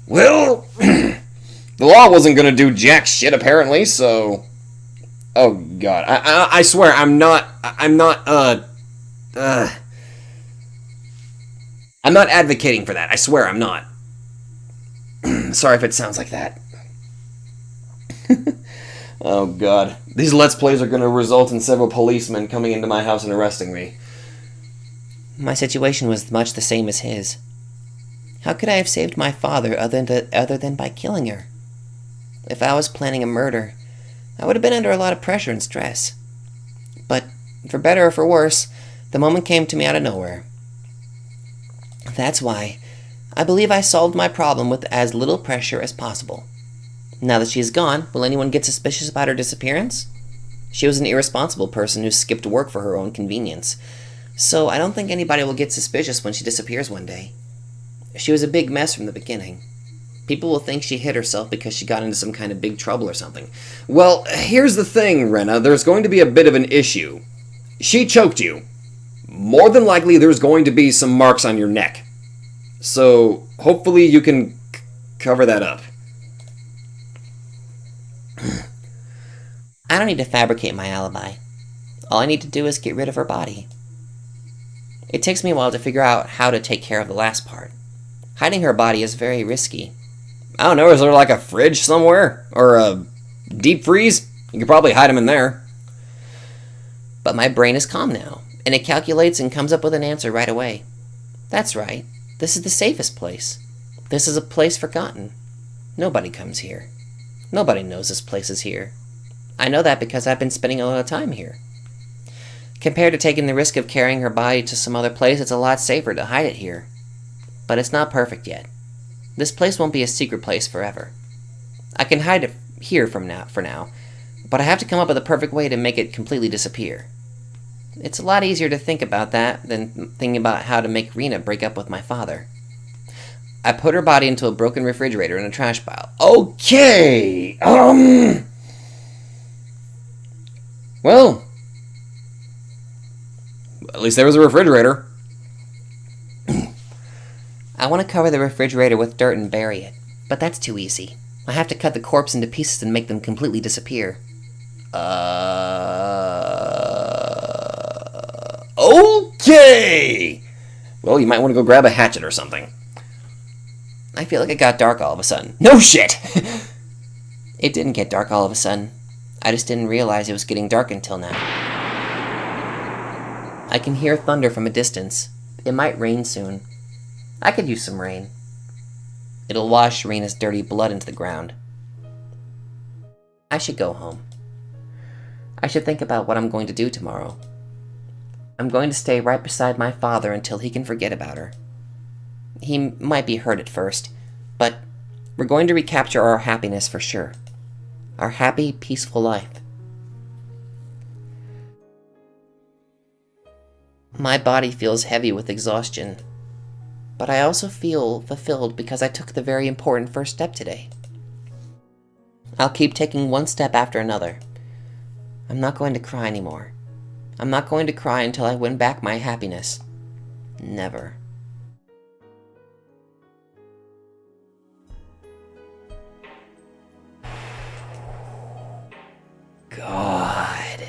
A: Well, the law wasn't gonna do jack shit apparently, so... Oh god, I swear I'm not advocating for that. I swear I'm not. Sorry if it sounds like that. Oh god. These Let's Plays are going to result in several policemen coming into my house and arresting me. My situation was much the same as his. How could I have saved my father other than by killing her? If I was planning a murder, I would have been under a lot of pressure and stress. But, for better or for worse, the moment came to me out of nowhere. That's why I believe I solved my problem with as little pressure as possible. Now that she is gone, will anyone get suspicious about her disappearance? She was an irresponsible person who skipped work for her own convenience, so I don't think anybody will get suspicious when she disappears one day. She was a big mess from the beginning. People will think she hit herself because she got into some kind of big trouble or something. Well, here's the thing, Rena. There's going to be a bit of an issue. She choked you. More than likely, there's going to be some marks on your neck. So, hopefully you can cover that up.
B: I don't need to fabricate my alibi. All I need to do is get rid of her body. It takes me a while to figure out how to take care of the last part. Hiding her body is very risky.
A: I don't know, is there like a fridge somewhere? Or a deep freeze? You could probably hide them in there.
B: But my brain is calm now, and it calculates and comes up with an answer right away. That's right. This is the safest place. This is a place forgotten. Nobody comes here. Nobody knows this place is here. I know that because I've been spending a lot of time here. Compared to taking the risk of carrying her body to some other place, it's a lot safer to hide it here. But it's not perfect yet. This place won't be a secret place forever. I can hide it here for now, but I have to come up with a perfect way to make it completely disappear. It's a lot easier to think about that than thinking about how to make Rena break up with my father. I put her body into a broken refrigerator in a trash pile.
A: Okay, well, at least there was a refrigerator.
B: I want to cover the refrigerator with dirt and bury it, but that's too easy. I have to cut the corpse into pieces and make them completely disappear.
A: Okay! Well, you might want to go grab a hatchet or something.
B: I feel like it got dark all of a sudden.
A: No shit!
B: It didn't get dark all of a sudden. I just didn't realize it was getting dark until now. I can hear thunder from a distance. It might rain soon. I could use some rain. It'll wash Rena's dirty blood into the ground. I should go home. I should think about what I'm going to do tomorrow. I'm going to stay right beside my father until he can forget about her. He might be hurt at first, but we're going to recapture our happiness for sure. Our happy, peaceful life. My body feels heavy with exhaustion, but I also feel fulfilled because I took the very important first step today. I'll keep taking one step after another. I'm not going to cry anymore. I'm not going to cry until I win back my happiness. Never.
A: God.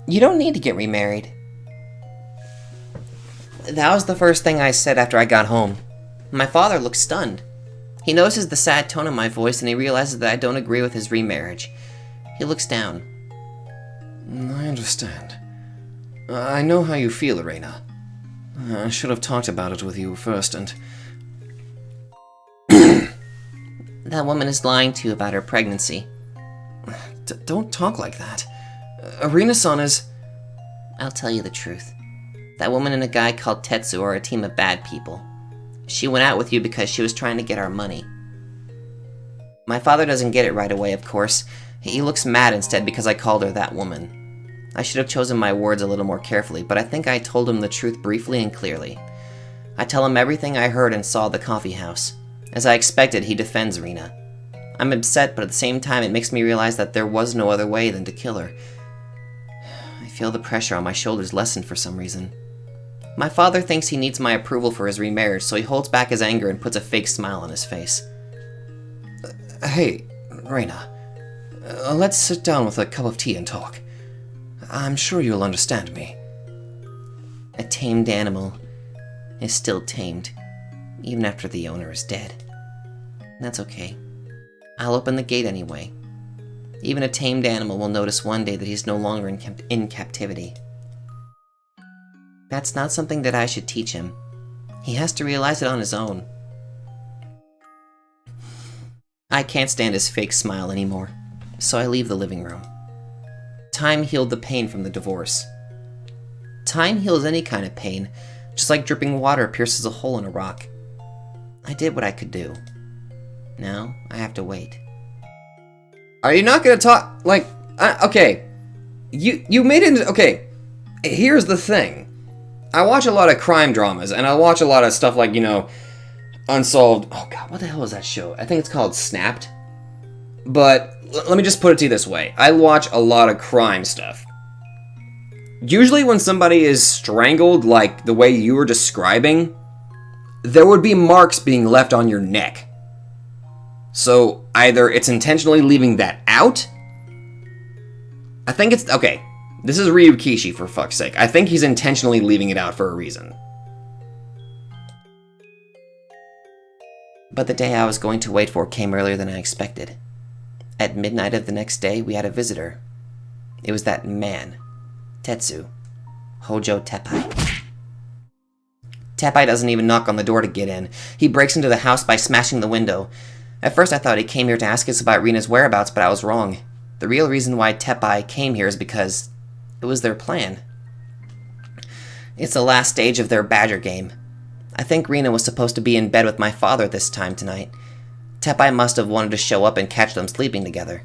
B: You don't need to get remarried. That was the first thing I said after I got home. My father looked stunned. He notices the sad tone in my voice and he realizes that I don't agree with his remarriage. He looks down.
A: I understand. I know how you feel, Irena. I should have talked about it with you first, and...
B: That woman is lying to you about her pregnancy.
A: Don't talk like that. Irena-san is...
B: I'll tell you the truth. That woman and a guy called Tetsu are a team of bad people. She went out with you because she was trying to get our money. My father doesn't get it right away, of course. He looks mad instead because I called her that woman. I should have chosen my words a little more carefully, but I think I told him the truth briefly and clearly. I tell him everything I heard and saw at the coffee house. As I expected, he defends Rena. I'm upset, but at the same time it makes me realize that there was no other way than to kill her. I feel the pressure on my shoulders lessen for some reason. My father thinks he needs my approval for his remarriage, so he holds back his anger and puts a fake smile on his face.
A: Hey, Rena. Let's sit down with a cup of tea and talk. I'm sure you'll understand me.
B: A tamed animal is still tamed, even after the owner is dead. That's okay. I'll open the gate anyway. Even a tamed animal will notice one day that he's no longer in captivity. That's not something that I should teach him. He has to realize it on his own. I can't stand his fake smile anymore, so I leave the living room. Time healed the pain from the divorce. Time heals any kind of pain, just like dripping water pierces a hole in a rock. I did what I could do. Now, I have to wait.
A: Are you not gonna talk, like, okay. You made it, okay. Here's the thing. I watch a lot of crime dramas, and I watch a lot of stuff like, Unsolved, oh god, what the hell is that show? I think it's called Snapped. But, let me just put it to you this way. I watch a lot of crime stuff. Usually when somebody is strangled, like the way you were describing, there would be marks being left on your neck. So either it's intentionally leaving that out. I think it's... Okay, this is Ryukishi, for fuck's sake. I think he's intentionally leaving it out for a reason.
B: But the day I was going to wait for came earlier than I expected. At midnight of the next day, we had a visitor. It was that man, Tetsu, Hojo Teppai. Teppai doesn't even knock on the door to get in. He breaks into the house by smashing the window. At first I thought he came here to ask us about Rina's whereabouts, but I was wrong. The real reason why Teppai came here is because it was their plan. It's the last stage of their badger game. I think Rina was supposed to be in bed with my father this time tonight. Teppai must have wanted to show up and catch them sleeping together.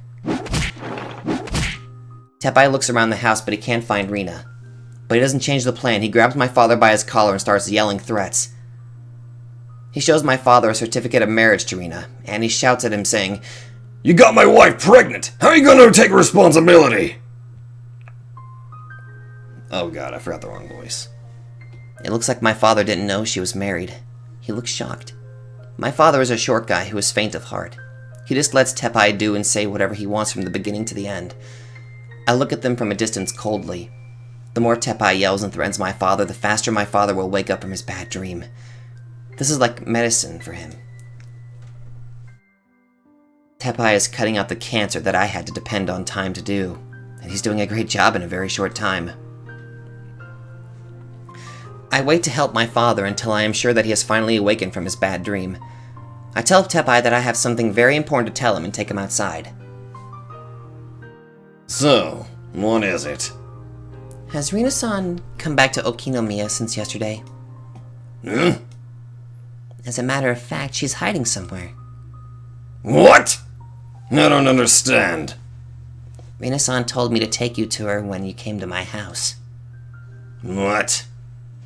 B: Teppai looks around the house, but he can't find Rina. But he doesn't change the plan. He grabs my father by his collar and starts yelling threats. He shows my father a certificate of marriage to Rina, and he shouts at him saying,
C: "You got my wife pregnant! How are you gonna take responsibility?"
A: Oh god, I forgot the wrong voice.
B: It looks like my father didn't know she was married. He looks shocked. My father is a short guy who is faint of heart. He just lets Teppai do and say whatever he wants from the beginning to the end. I look at them from a distance coldly. The more Teppai yells and threatens my father, the faster my father will wake up from his bad dream. This is like medicine for him. Teppai is cutting out the cancer that I had to depend on time to do, and he's doing a great job in a very short time. I wait to help my father until I am sure that he has finally awakened from his bad dream. I tell Teppai that I have something very important to tell him and take him outside.
C: So, what is it?
B: Has Rina-san come back to Okinomiya since yesterday?
C: Huh?
B: As a matter of fact, she's hiding somewhere.
C: What? I don't understand.
B: Rina-san told me to take you to her when you came to my house.
C: What?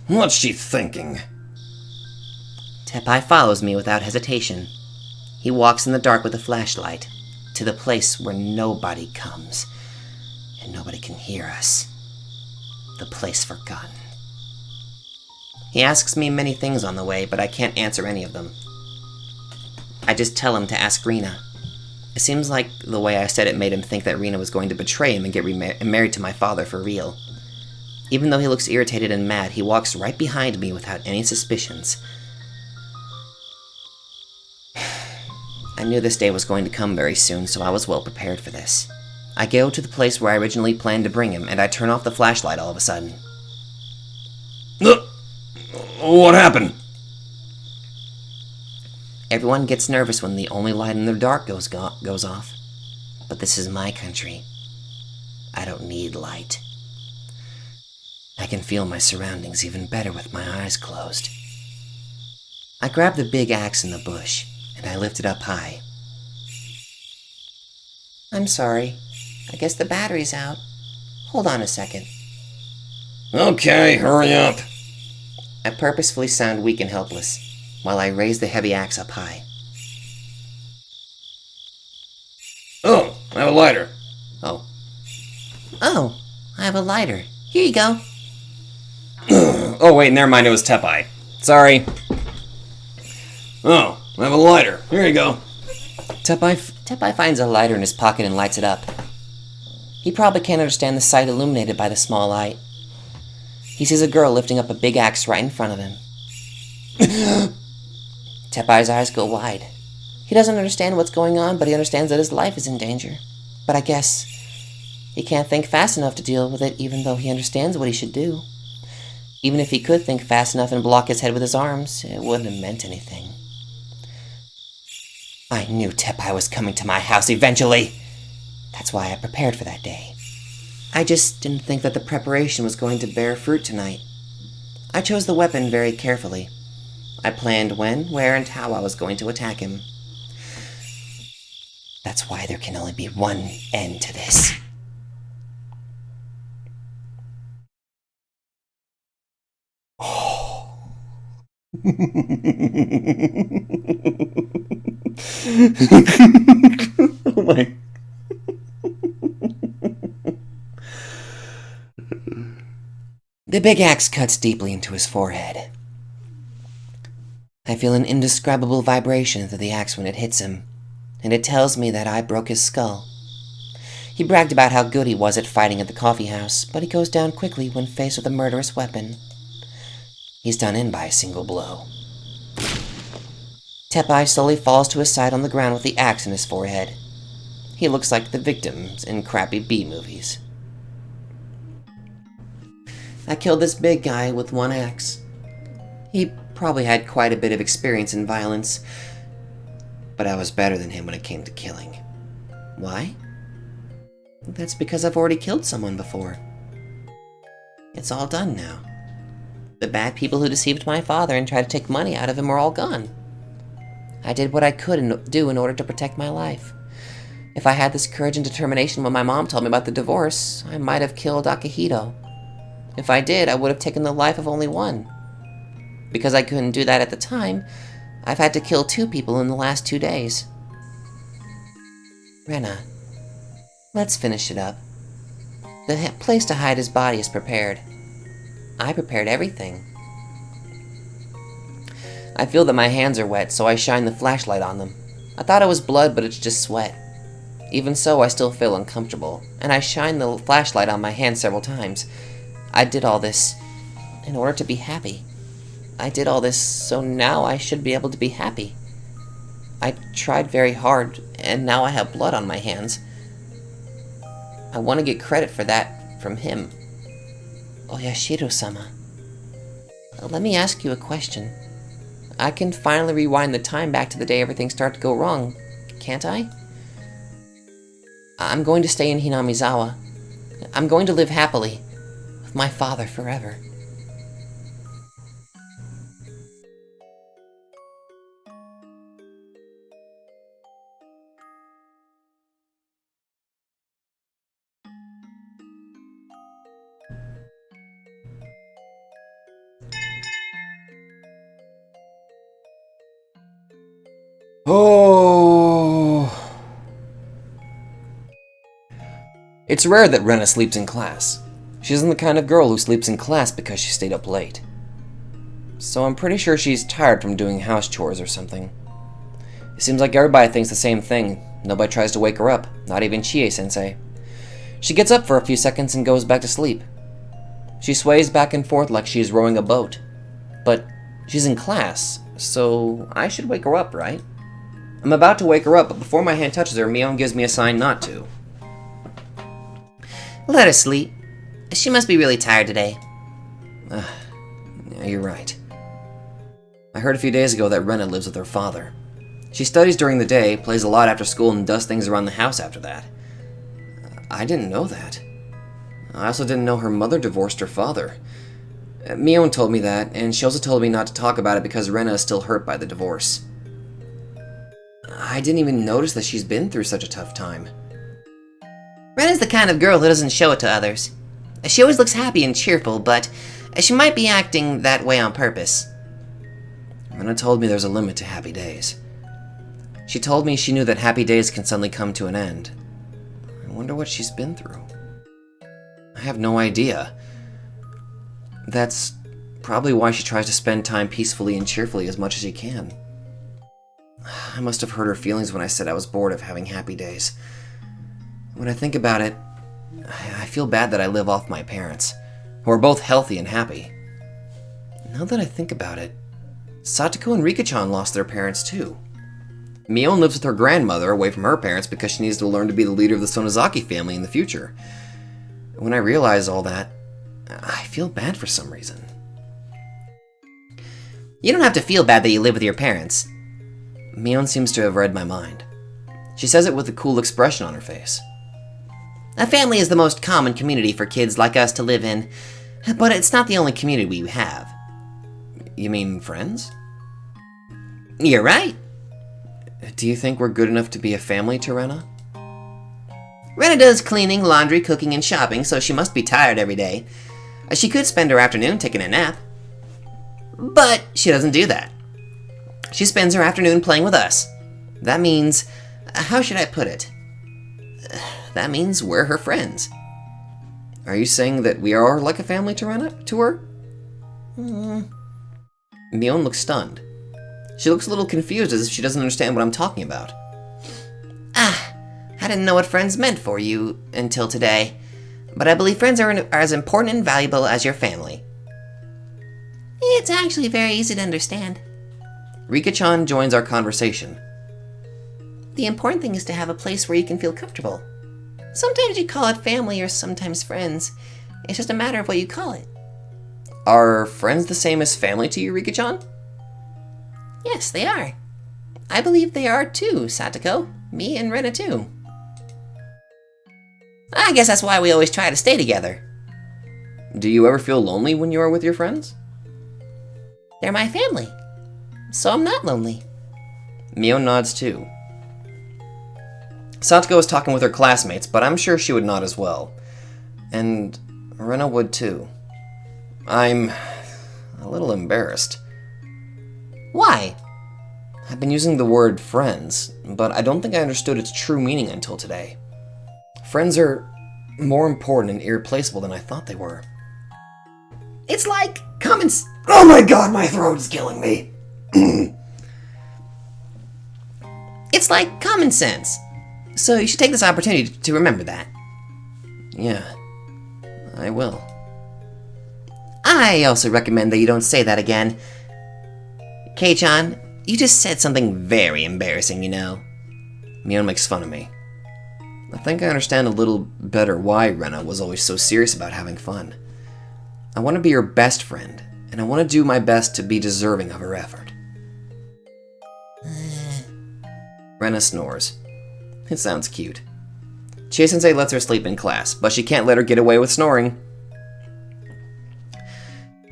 C: What's she thinking?
B: Teppai follows me without hesitation. He walks in the dark with a flashlight, to the place where nobody comes, and nobody can hear us. The place forgotten. He asks me many things on the way, but I can't answer any of them. I just tell him to ask Rina. It seems like the way I said it made him think that Rina was going to betray him and get married to my father for real. Even though he looks irritated and mad, he walks right behind me without any suspicions. I knew this day was going to come very soon, so I was well prepared for this. I go to the place where I originally planned to bring him, and I turn off the flashlight all of a sudden.
C: What happened?
B: Everyone gets nervous when the only light in the dark goes off. But this is my country. I don't need light. I can feel my surroundings even better with my eyes closed. I grab the big axe in the bush, and I lift it up high. I'm sorry. I guess the battery's out. Hold on a second.
C: Okay, hurry up.
B: I purposefully sound weak and helpless, while I raise the heavy axe up high.
C: Oh, I have a lighter.
B: Oh, I have a lighter. Here you go.
A: Oh wait, never mind, it was Teppai. Sorry.
C: Oh, I have a lighter. Here you go.
B: Teppai finds a lighter in his pocket and lights it up. He probably can't understand the sight illuminated by the small light. He sees a girl lifting up a big axe right in front of him. Teppai's eyes go wide. He doesn't understand what's going on, but he understands that his life is in danger. But I guess he can't think fast enough to deal with it, even though he understands what he should do. Even if he could think fast enough and block his head with his arms, it wouldn't have meant anything. I knew Teppai was coming to my house eventually. That's why I prepared for that day. I just didn't think that the preparation was going to bear fruit tonight. I chose the weapon very carefully. I planned when, where, and how I was going to attack him. That's why there can only be one end to this.
C: Oh my.
B: The big axe cuts deeply into his forehead. I feel an indescribable vibration through the axe when it hits him, and it tells me that I broke his skull. He bragged about how good he was at fighting at the coffee house, but he goes down quickly when faced with a murderous weapon. He's done in by a single blow. Tepai slowly falls to his side on the ground with the axe in his forehead. He looks like the victims in crappy B-movies. I killed this big guy with one axe. He probably had quite a bit of experience in violence, but I was better than him when it came to killing. Why? That's because I've already killed someone before. It's all done now. The bad people who deceived my father and tried to take money out of him are all gone. I did what I could do in order to protect my life. If I had this courage and determination when my mom told me about the divorce, I might have killed Akihito. If I did, I would have taken the life of only one. Because I couldn't do that at the time, I've had to kill 2 people in the last 2 days. Rena, let's finish it up. The place to hide his body is prepared. I prepared everything. I feel that my hands are wet, so I shine the flashlight on them. I thought it was blood, but it's just sweat. Even so, I still feel uncomfortable, and I shine the flashlight on my hand several times. I did all this in order to be happy. I did all this so now I should be able to be happy. I tried very hard, and now I have blood on my hands. I want to get credit for that from him. Oyashiro-sama, let me ask you a question. I can finally rewind the time back to the day everything started to go wrong, can't I? I'm going to stay in Hinamizawa. I'm going to live happily with my father forever.
A: Oh. It's rare that Rena sleeps in class. She isn't the kind of girl who sleeps in class because she stayed up late. So I'm pretty sure she's tired from doing house chores or something. It seems like everybody thinks the same thing. Nobody tries to wake her up, not even Chie-sensei. She gets up for a few seconds and goes back to sleep. She sways back and forth like she is rowing a boat. But she's in class, so I should wake her up, right? I'm about to wake her up, but before my hand touches her, Mion gives me a sign not to.
B: Let her sleep. She must be really tired today.
A: Yeah, you're right. I heard a few days ago that Rena lives with her father. She studies during the day, plays a lot after school, and does things around the house after that. I didn't know that. I also didn't know her mother divorced her father. Mion told me that, and she also told me not to talk about it because Rena is still hurt by the divorce. I didn't even notice that she's been through such a tough time.
B: Rena's the kind of girl who doesn't show it to others. She always looks happy and cheerful, but she might be acting that way on purpose.
A: Rena told me there's a limit to happy days. She told me she knew that happy days can suddenly come to an end. I wonder what she's been through. I have no idea. That's probably why she tries to spend time peacefully and cheerfully as much as she can. I must have hurt her feelings when I said I was bored of having happy days. When I think about it, I feel bad that I live off my parents, who are both healthy and happy. Now that I think about it, Satoko and Rika-chan lost their parents too. Mion lives with her grandmother away from her parents because she needs to learn to be the leader of the Sonozaki family in the future. When I realize all that, I feel bad for some reason.
B: You don't have to feel bad that you live with your parents.
A: Mion seems to have read my mind. She says it with a cool expression on her face.
B: A family is the most common community for kids like us to live in, but it's not the only community we have.
A: You mean friends?
B: You're right.
A: Do you think we're good enough to be a family to Rena?
B: Rena does cleaning, laundry, cooking, and shopping, so she must be tired every day. She could spend her afternoon taking a nap. But she doesn't do that. She spends her afternoon playing with us. That means... how should I put it? That means we're her friends.
A: Are you saying that we are like a family to Rena, to her?
B: Hmm.
A: Mion looks stunned. She looks a little confused as if she doesn't understand what I'm talking about.
B: Ah, I didn't know what friends meant for you until today, but I believe friends are as important and valuable as your family. It's actually very easy to understand.
A: Rika-chan joins our conversation.
B: The important thing is to have a place where you can feel comfortable. Sometimes you call it family or sometimes friends. It's just a matter of what you call it.
A: Are friends the same as family to you, Rika-chan?
B: Yes, they are. I believe they are too, Satoko. Me and Rena too. I guess that's why we always try to stay together.
A: Do you ever feel lonely when you are with your friends?
B: They're my family, so I'm not lonely.
A: Mio nods too. Satoko is talking with her classmates, but I'm sure she would nod as well. And Rena would too. I'm a little embarrassed.
B: Why?
A: I've been using the word friends, but I don't think I understood its true meaning until today. Friends are more important and irreplaceable than I thought they were.
B: It's like common sense.
C: Oh my god, my throat is killing me.
B: It's like common sense. So you should take this opportunity to remember that.
A: Yeah, I will.
B: I also recommend that you don't say that again. Kei-chan, you just said something very embarrassing, you know.
A: Mio makes fun of me. I think I understand a little better why Rena was always so serious about having fun. I want to be her best friend, and I want to do my best to be deserving of her effort. Rena snores. It sounds cute. Chie-sensei lets her sleep in class, but she can't let her get away with snoring.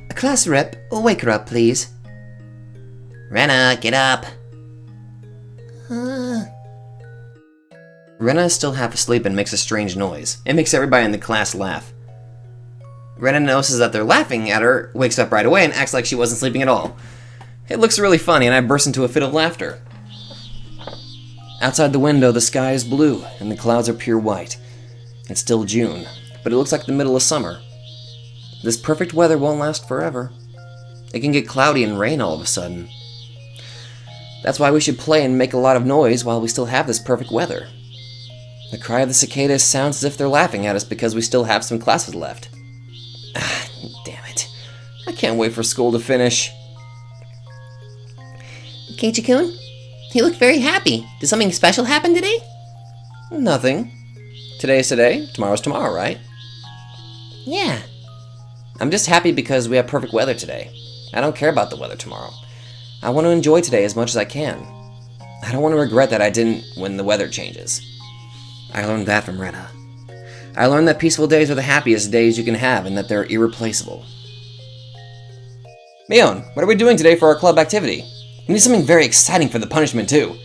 B: Class rep, wake her up, please. Rena, get up.
A: Rena is still half asleep and makes a strange noise. It makes everybody in the class laugh. Rena notices that they're laughing at her, wakes up right away, and acts like she wasn't sleeping at all. It looks really funny, and I burst into a fit of laughter. Outside the window, the sky is blue, and the clouds are pure white. It's still June, but it looks like the middle of summer. This perfect weather won't last forever. It can get cloudy and rain all of a sudden. That's why we should play and make a lot of noise while we still have this perfect weather. The cry of the cicadas sounds as if they're laughing at us because we still have some classes left. Ah, damn it. I can't wait for school to finish.
B: Keiichi-kun, you look very happy. Did something special happen today?
A: Nothing. Today's today, tomorrow's tomorrow, right?
B: Yeah.
A: I'm just happy because we have perfect weather today. I don't care about the weather tomorrow. I want to enjoy today as much as I can. I don't want to regret that I didn't when the weather changes. I learned that from Rena. I learned that peaceful days are the happiest days you can have and that they're irreplaceable. Mion, what are we doing today for our club activity? We need something very exciting for the punishment too.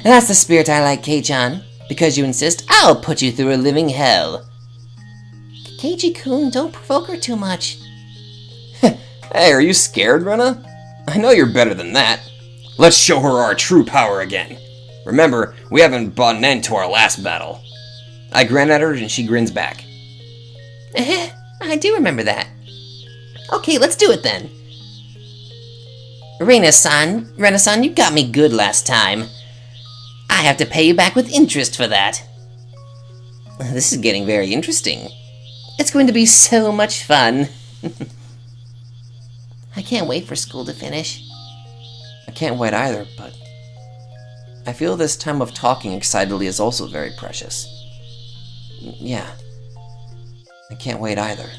B: That's the spirit I like, Kei-chan. Because you insist, I'll put you through a living hell. Keiichi-kun, don't provoke her too much.
A: Hey, are you scared, Rena? I know you're better than that. Let's show her our true power again. Remember, we haven't brought an end to our last battle. I grin at her and she grins back.
B: I do remember that. Okay, let's do it then. Rena-san, you got me good last time. I have to pay you back with interest for that. This is getting very interesting. It's going to be so much fun. I can't wait for school to finish.
A: I can't wait either, but I feel this time of talking excitedly is also very precious. Yeah, I can't wait either.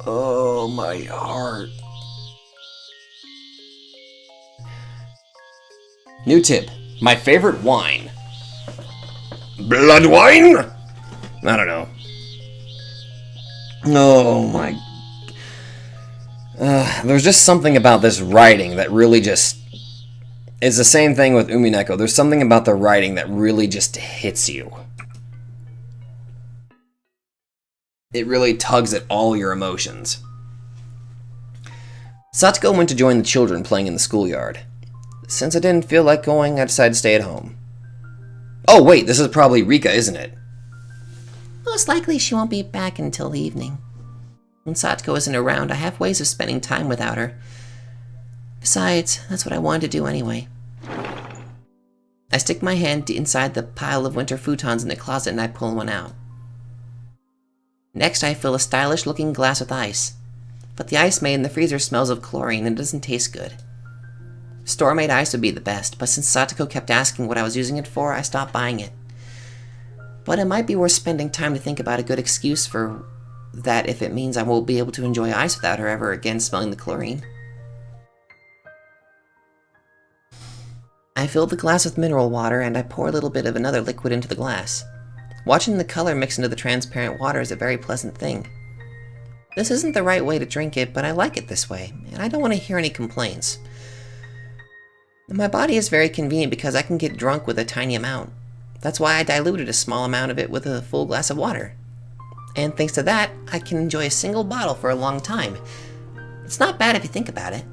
A: Oh, my heart. New tip. My favorite wine.
C: Blood wine?
A: I don't know. Oh my... there's just something about this writing that really just... It's the same thing with Umineko. There's something about the writing that really just hits you. It really tugs at all your emotions. Satoko went to join the children playing in the schoolyard. Since I didn't feel like going, I decided to stay at home. Oh, wait, this is probably Rika, isn't it?
B: Most likely she won't be back until the evening. When Satoko isn't around, I have ways of spending time without her. Besides, that's what I wanted to do anyway. I stick my hand inside the pile of winter futons in the closet and I pull one out. Next, I fill a stylish-looking glass with ice. But the ice made in the freezer smells of chlorine and doesn't taste good. Store-made ice would be the best, but since Satoko kept asking what I was using it for, I stopped buying it. But it might be worth spending time to think about a good excuse for that if it means I won't be able to enjoy ice without her ever again smelling the chlorine. I fill the glass with mineral water and I pour a little bit of another liquid into the glass. Watching the color mix into the transparent water is a very pleasant thing. This isn't the right way to drink it, but I like it this way, and I don't want to hear any complaints. My body is very convenient because I can get drunk with a tiny amount. That's why I diluted a small amount of it with a full glass of water. And thanks to that, I can enjoy a single bottle for a long time. It's not bad if you think about it.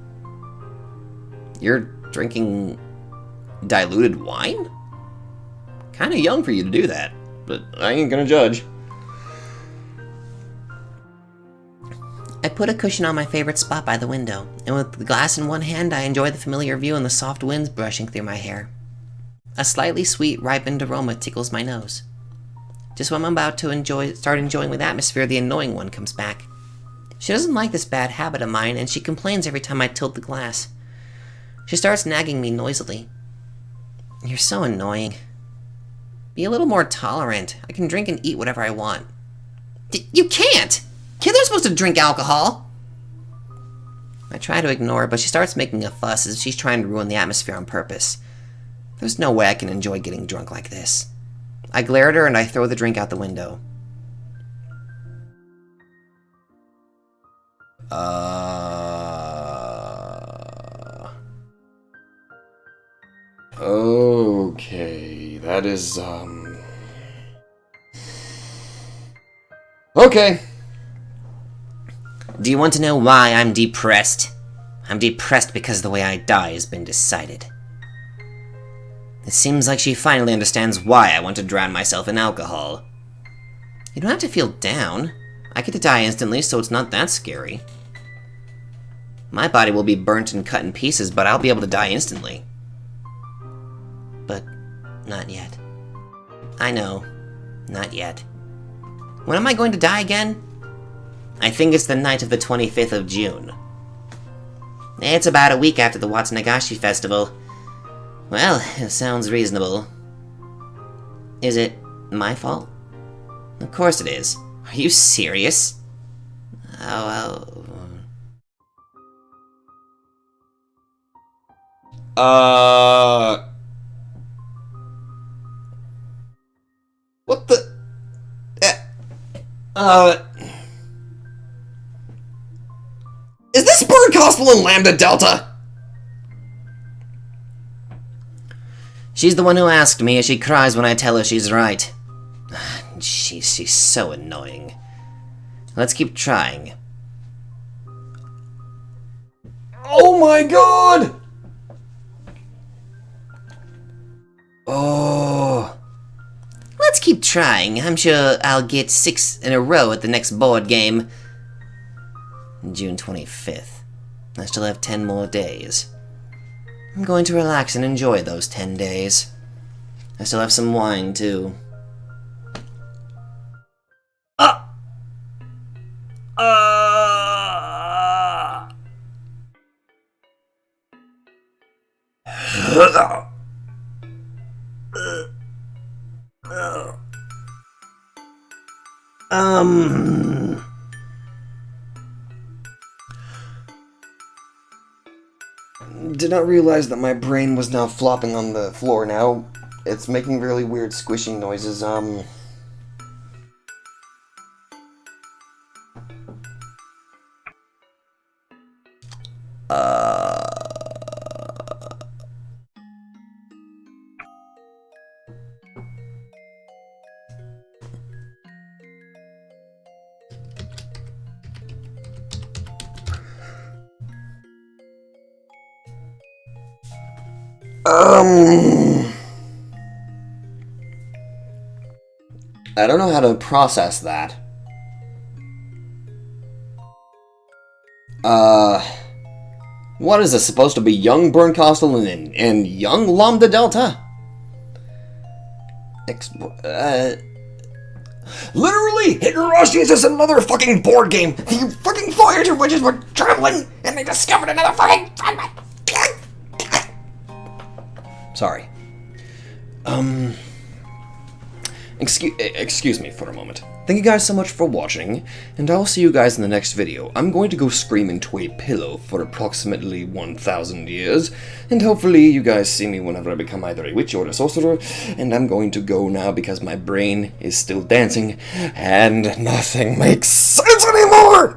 A: You're drinking diluted wine? Kinda young for you to do that, but I ain't gonna judge.
B: I put a cushion on my favorite spot by the window, and with the glass in one hand, I enjoy the familiar view and the soft winds brushing through my hair. A slightly sweet, ripened aroma tickles my nose. Just when I'm about to start enjoying the atmosphere, the annoying one comes back. She doesn't like this bad habit of mine, and she complains every time I tilt the glass. She starts nagging me noisily. You're so annoying. Be a little more tolerant. I can drink and eat whatever I want. You can't! Kids are supposed to drink alcohol! I try to ignore her, but she starts making a fuss as if she's trying to ruin the atmosphere on purpose. There's no way I can enjoy getting drunk like this. I glare at her and I throw the drink out the window.
C: Okay, that is, Okay.
B: Do you want to know why I'm depressed? I'm depressed because the way I die has been decided. It seems like she finally understands why I want to drown myself in alcohol. You don't have to feel down. I get to die instantly, so it's not that scary. My body will be burnt and cut in pieces, but I'll be able to die instantly. But not yet. I know, not yet. When am I going to die again? I think it's the night of the 25th of June. It's about a week after the Watsunagashi festival. Well, it sounds reasonable. Is it my fault? Of course it is. Are you serious? Oh,
A: What the? Is this bird gospel in Lambda Delta?
B: She's the one who asked me, as she cries when I tell her she's right. She's so annoying. Let's keep trying.
C: Oh my god!
A: Oh.
B: Let's keep trying. I'm sure I'll get 6 in a row at the next board game. June 25th. I still have 10 more days. I'm going to relax and enjoy those 10 days. I still have some wine, too.
A: Did not realize that my brain was now flopping on the floor now. It's making really weird squishing noises, I don't know how to process that. What is this, supposed to be young Bernkastel and young Lambda Delta?
C: Literally, Higurashi is just another fucking board game. The fucking Voyager witches were traveling, and they discovered another fucking...
A: Sorry. Excuse me for a moment. Thank you guys so much for watching, and I'll see you guys in the next video. I'm going to go scream into a pillow for approximately 1,000 years, and hopefully you guys see me whenever I become either a witch or a sorcerer, and I'm going to go now because my brain is still dancing, and nothing makes sense anymore!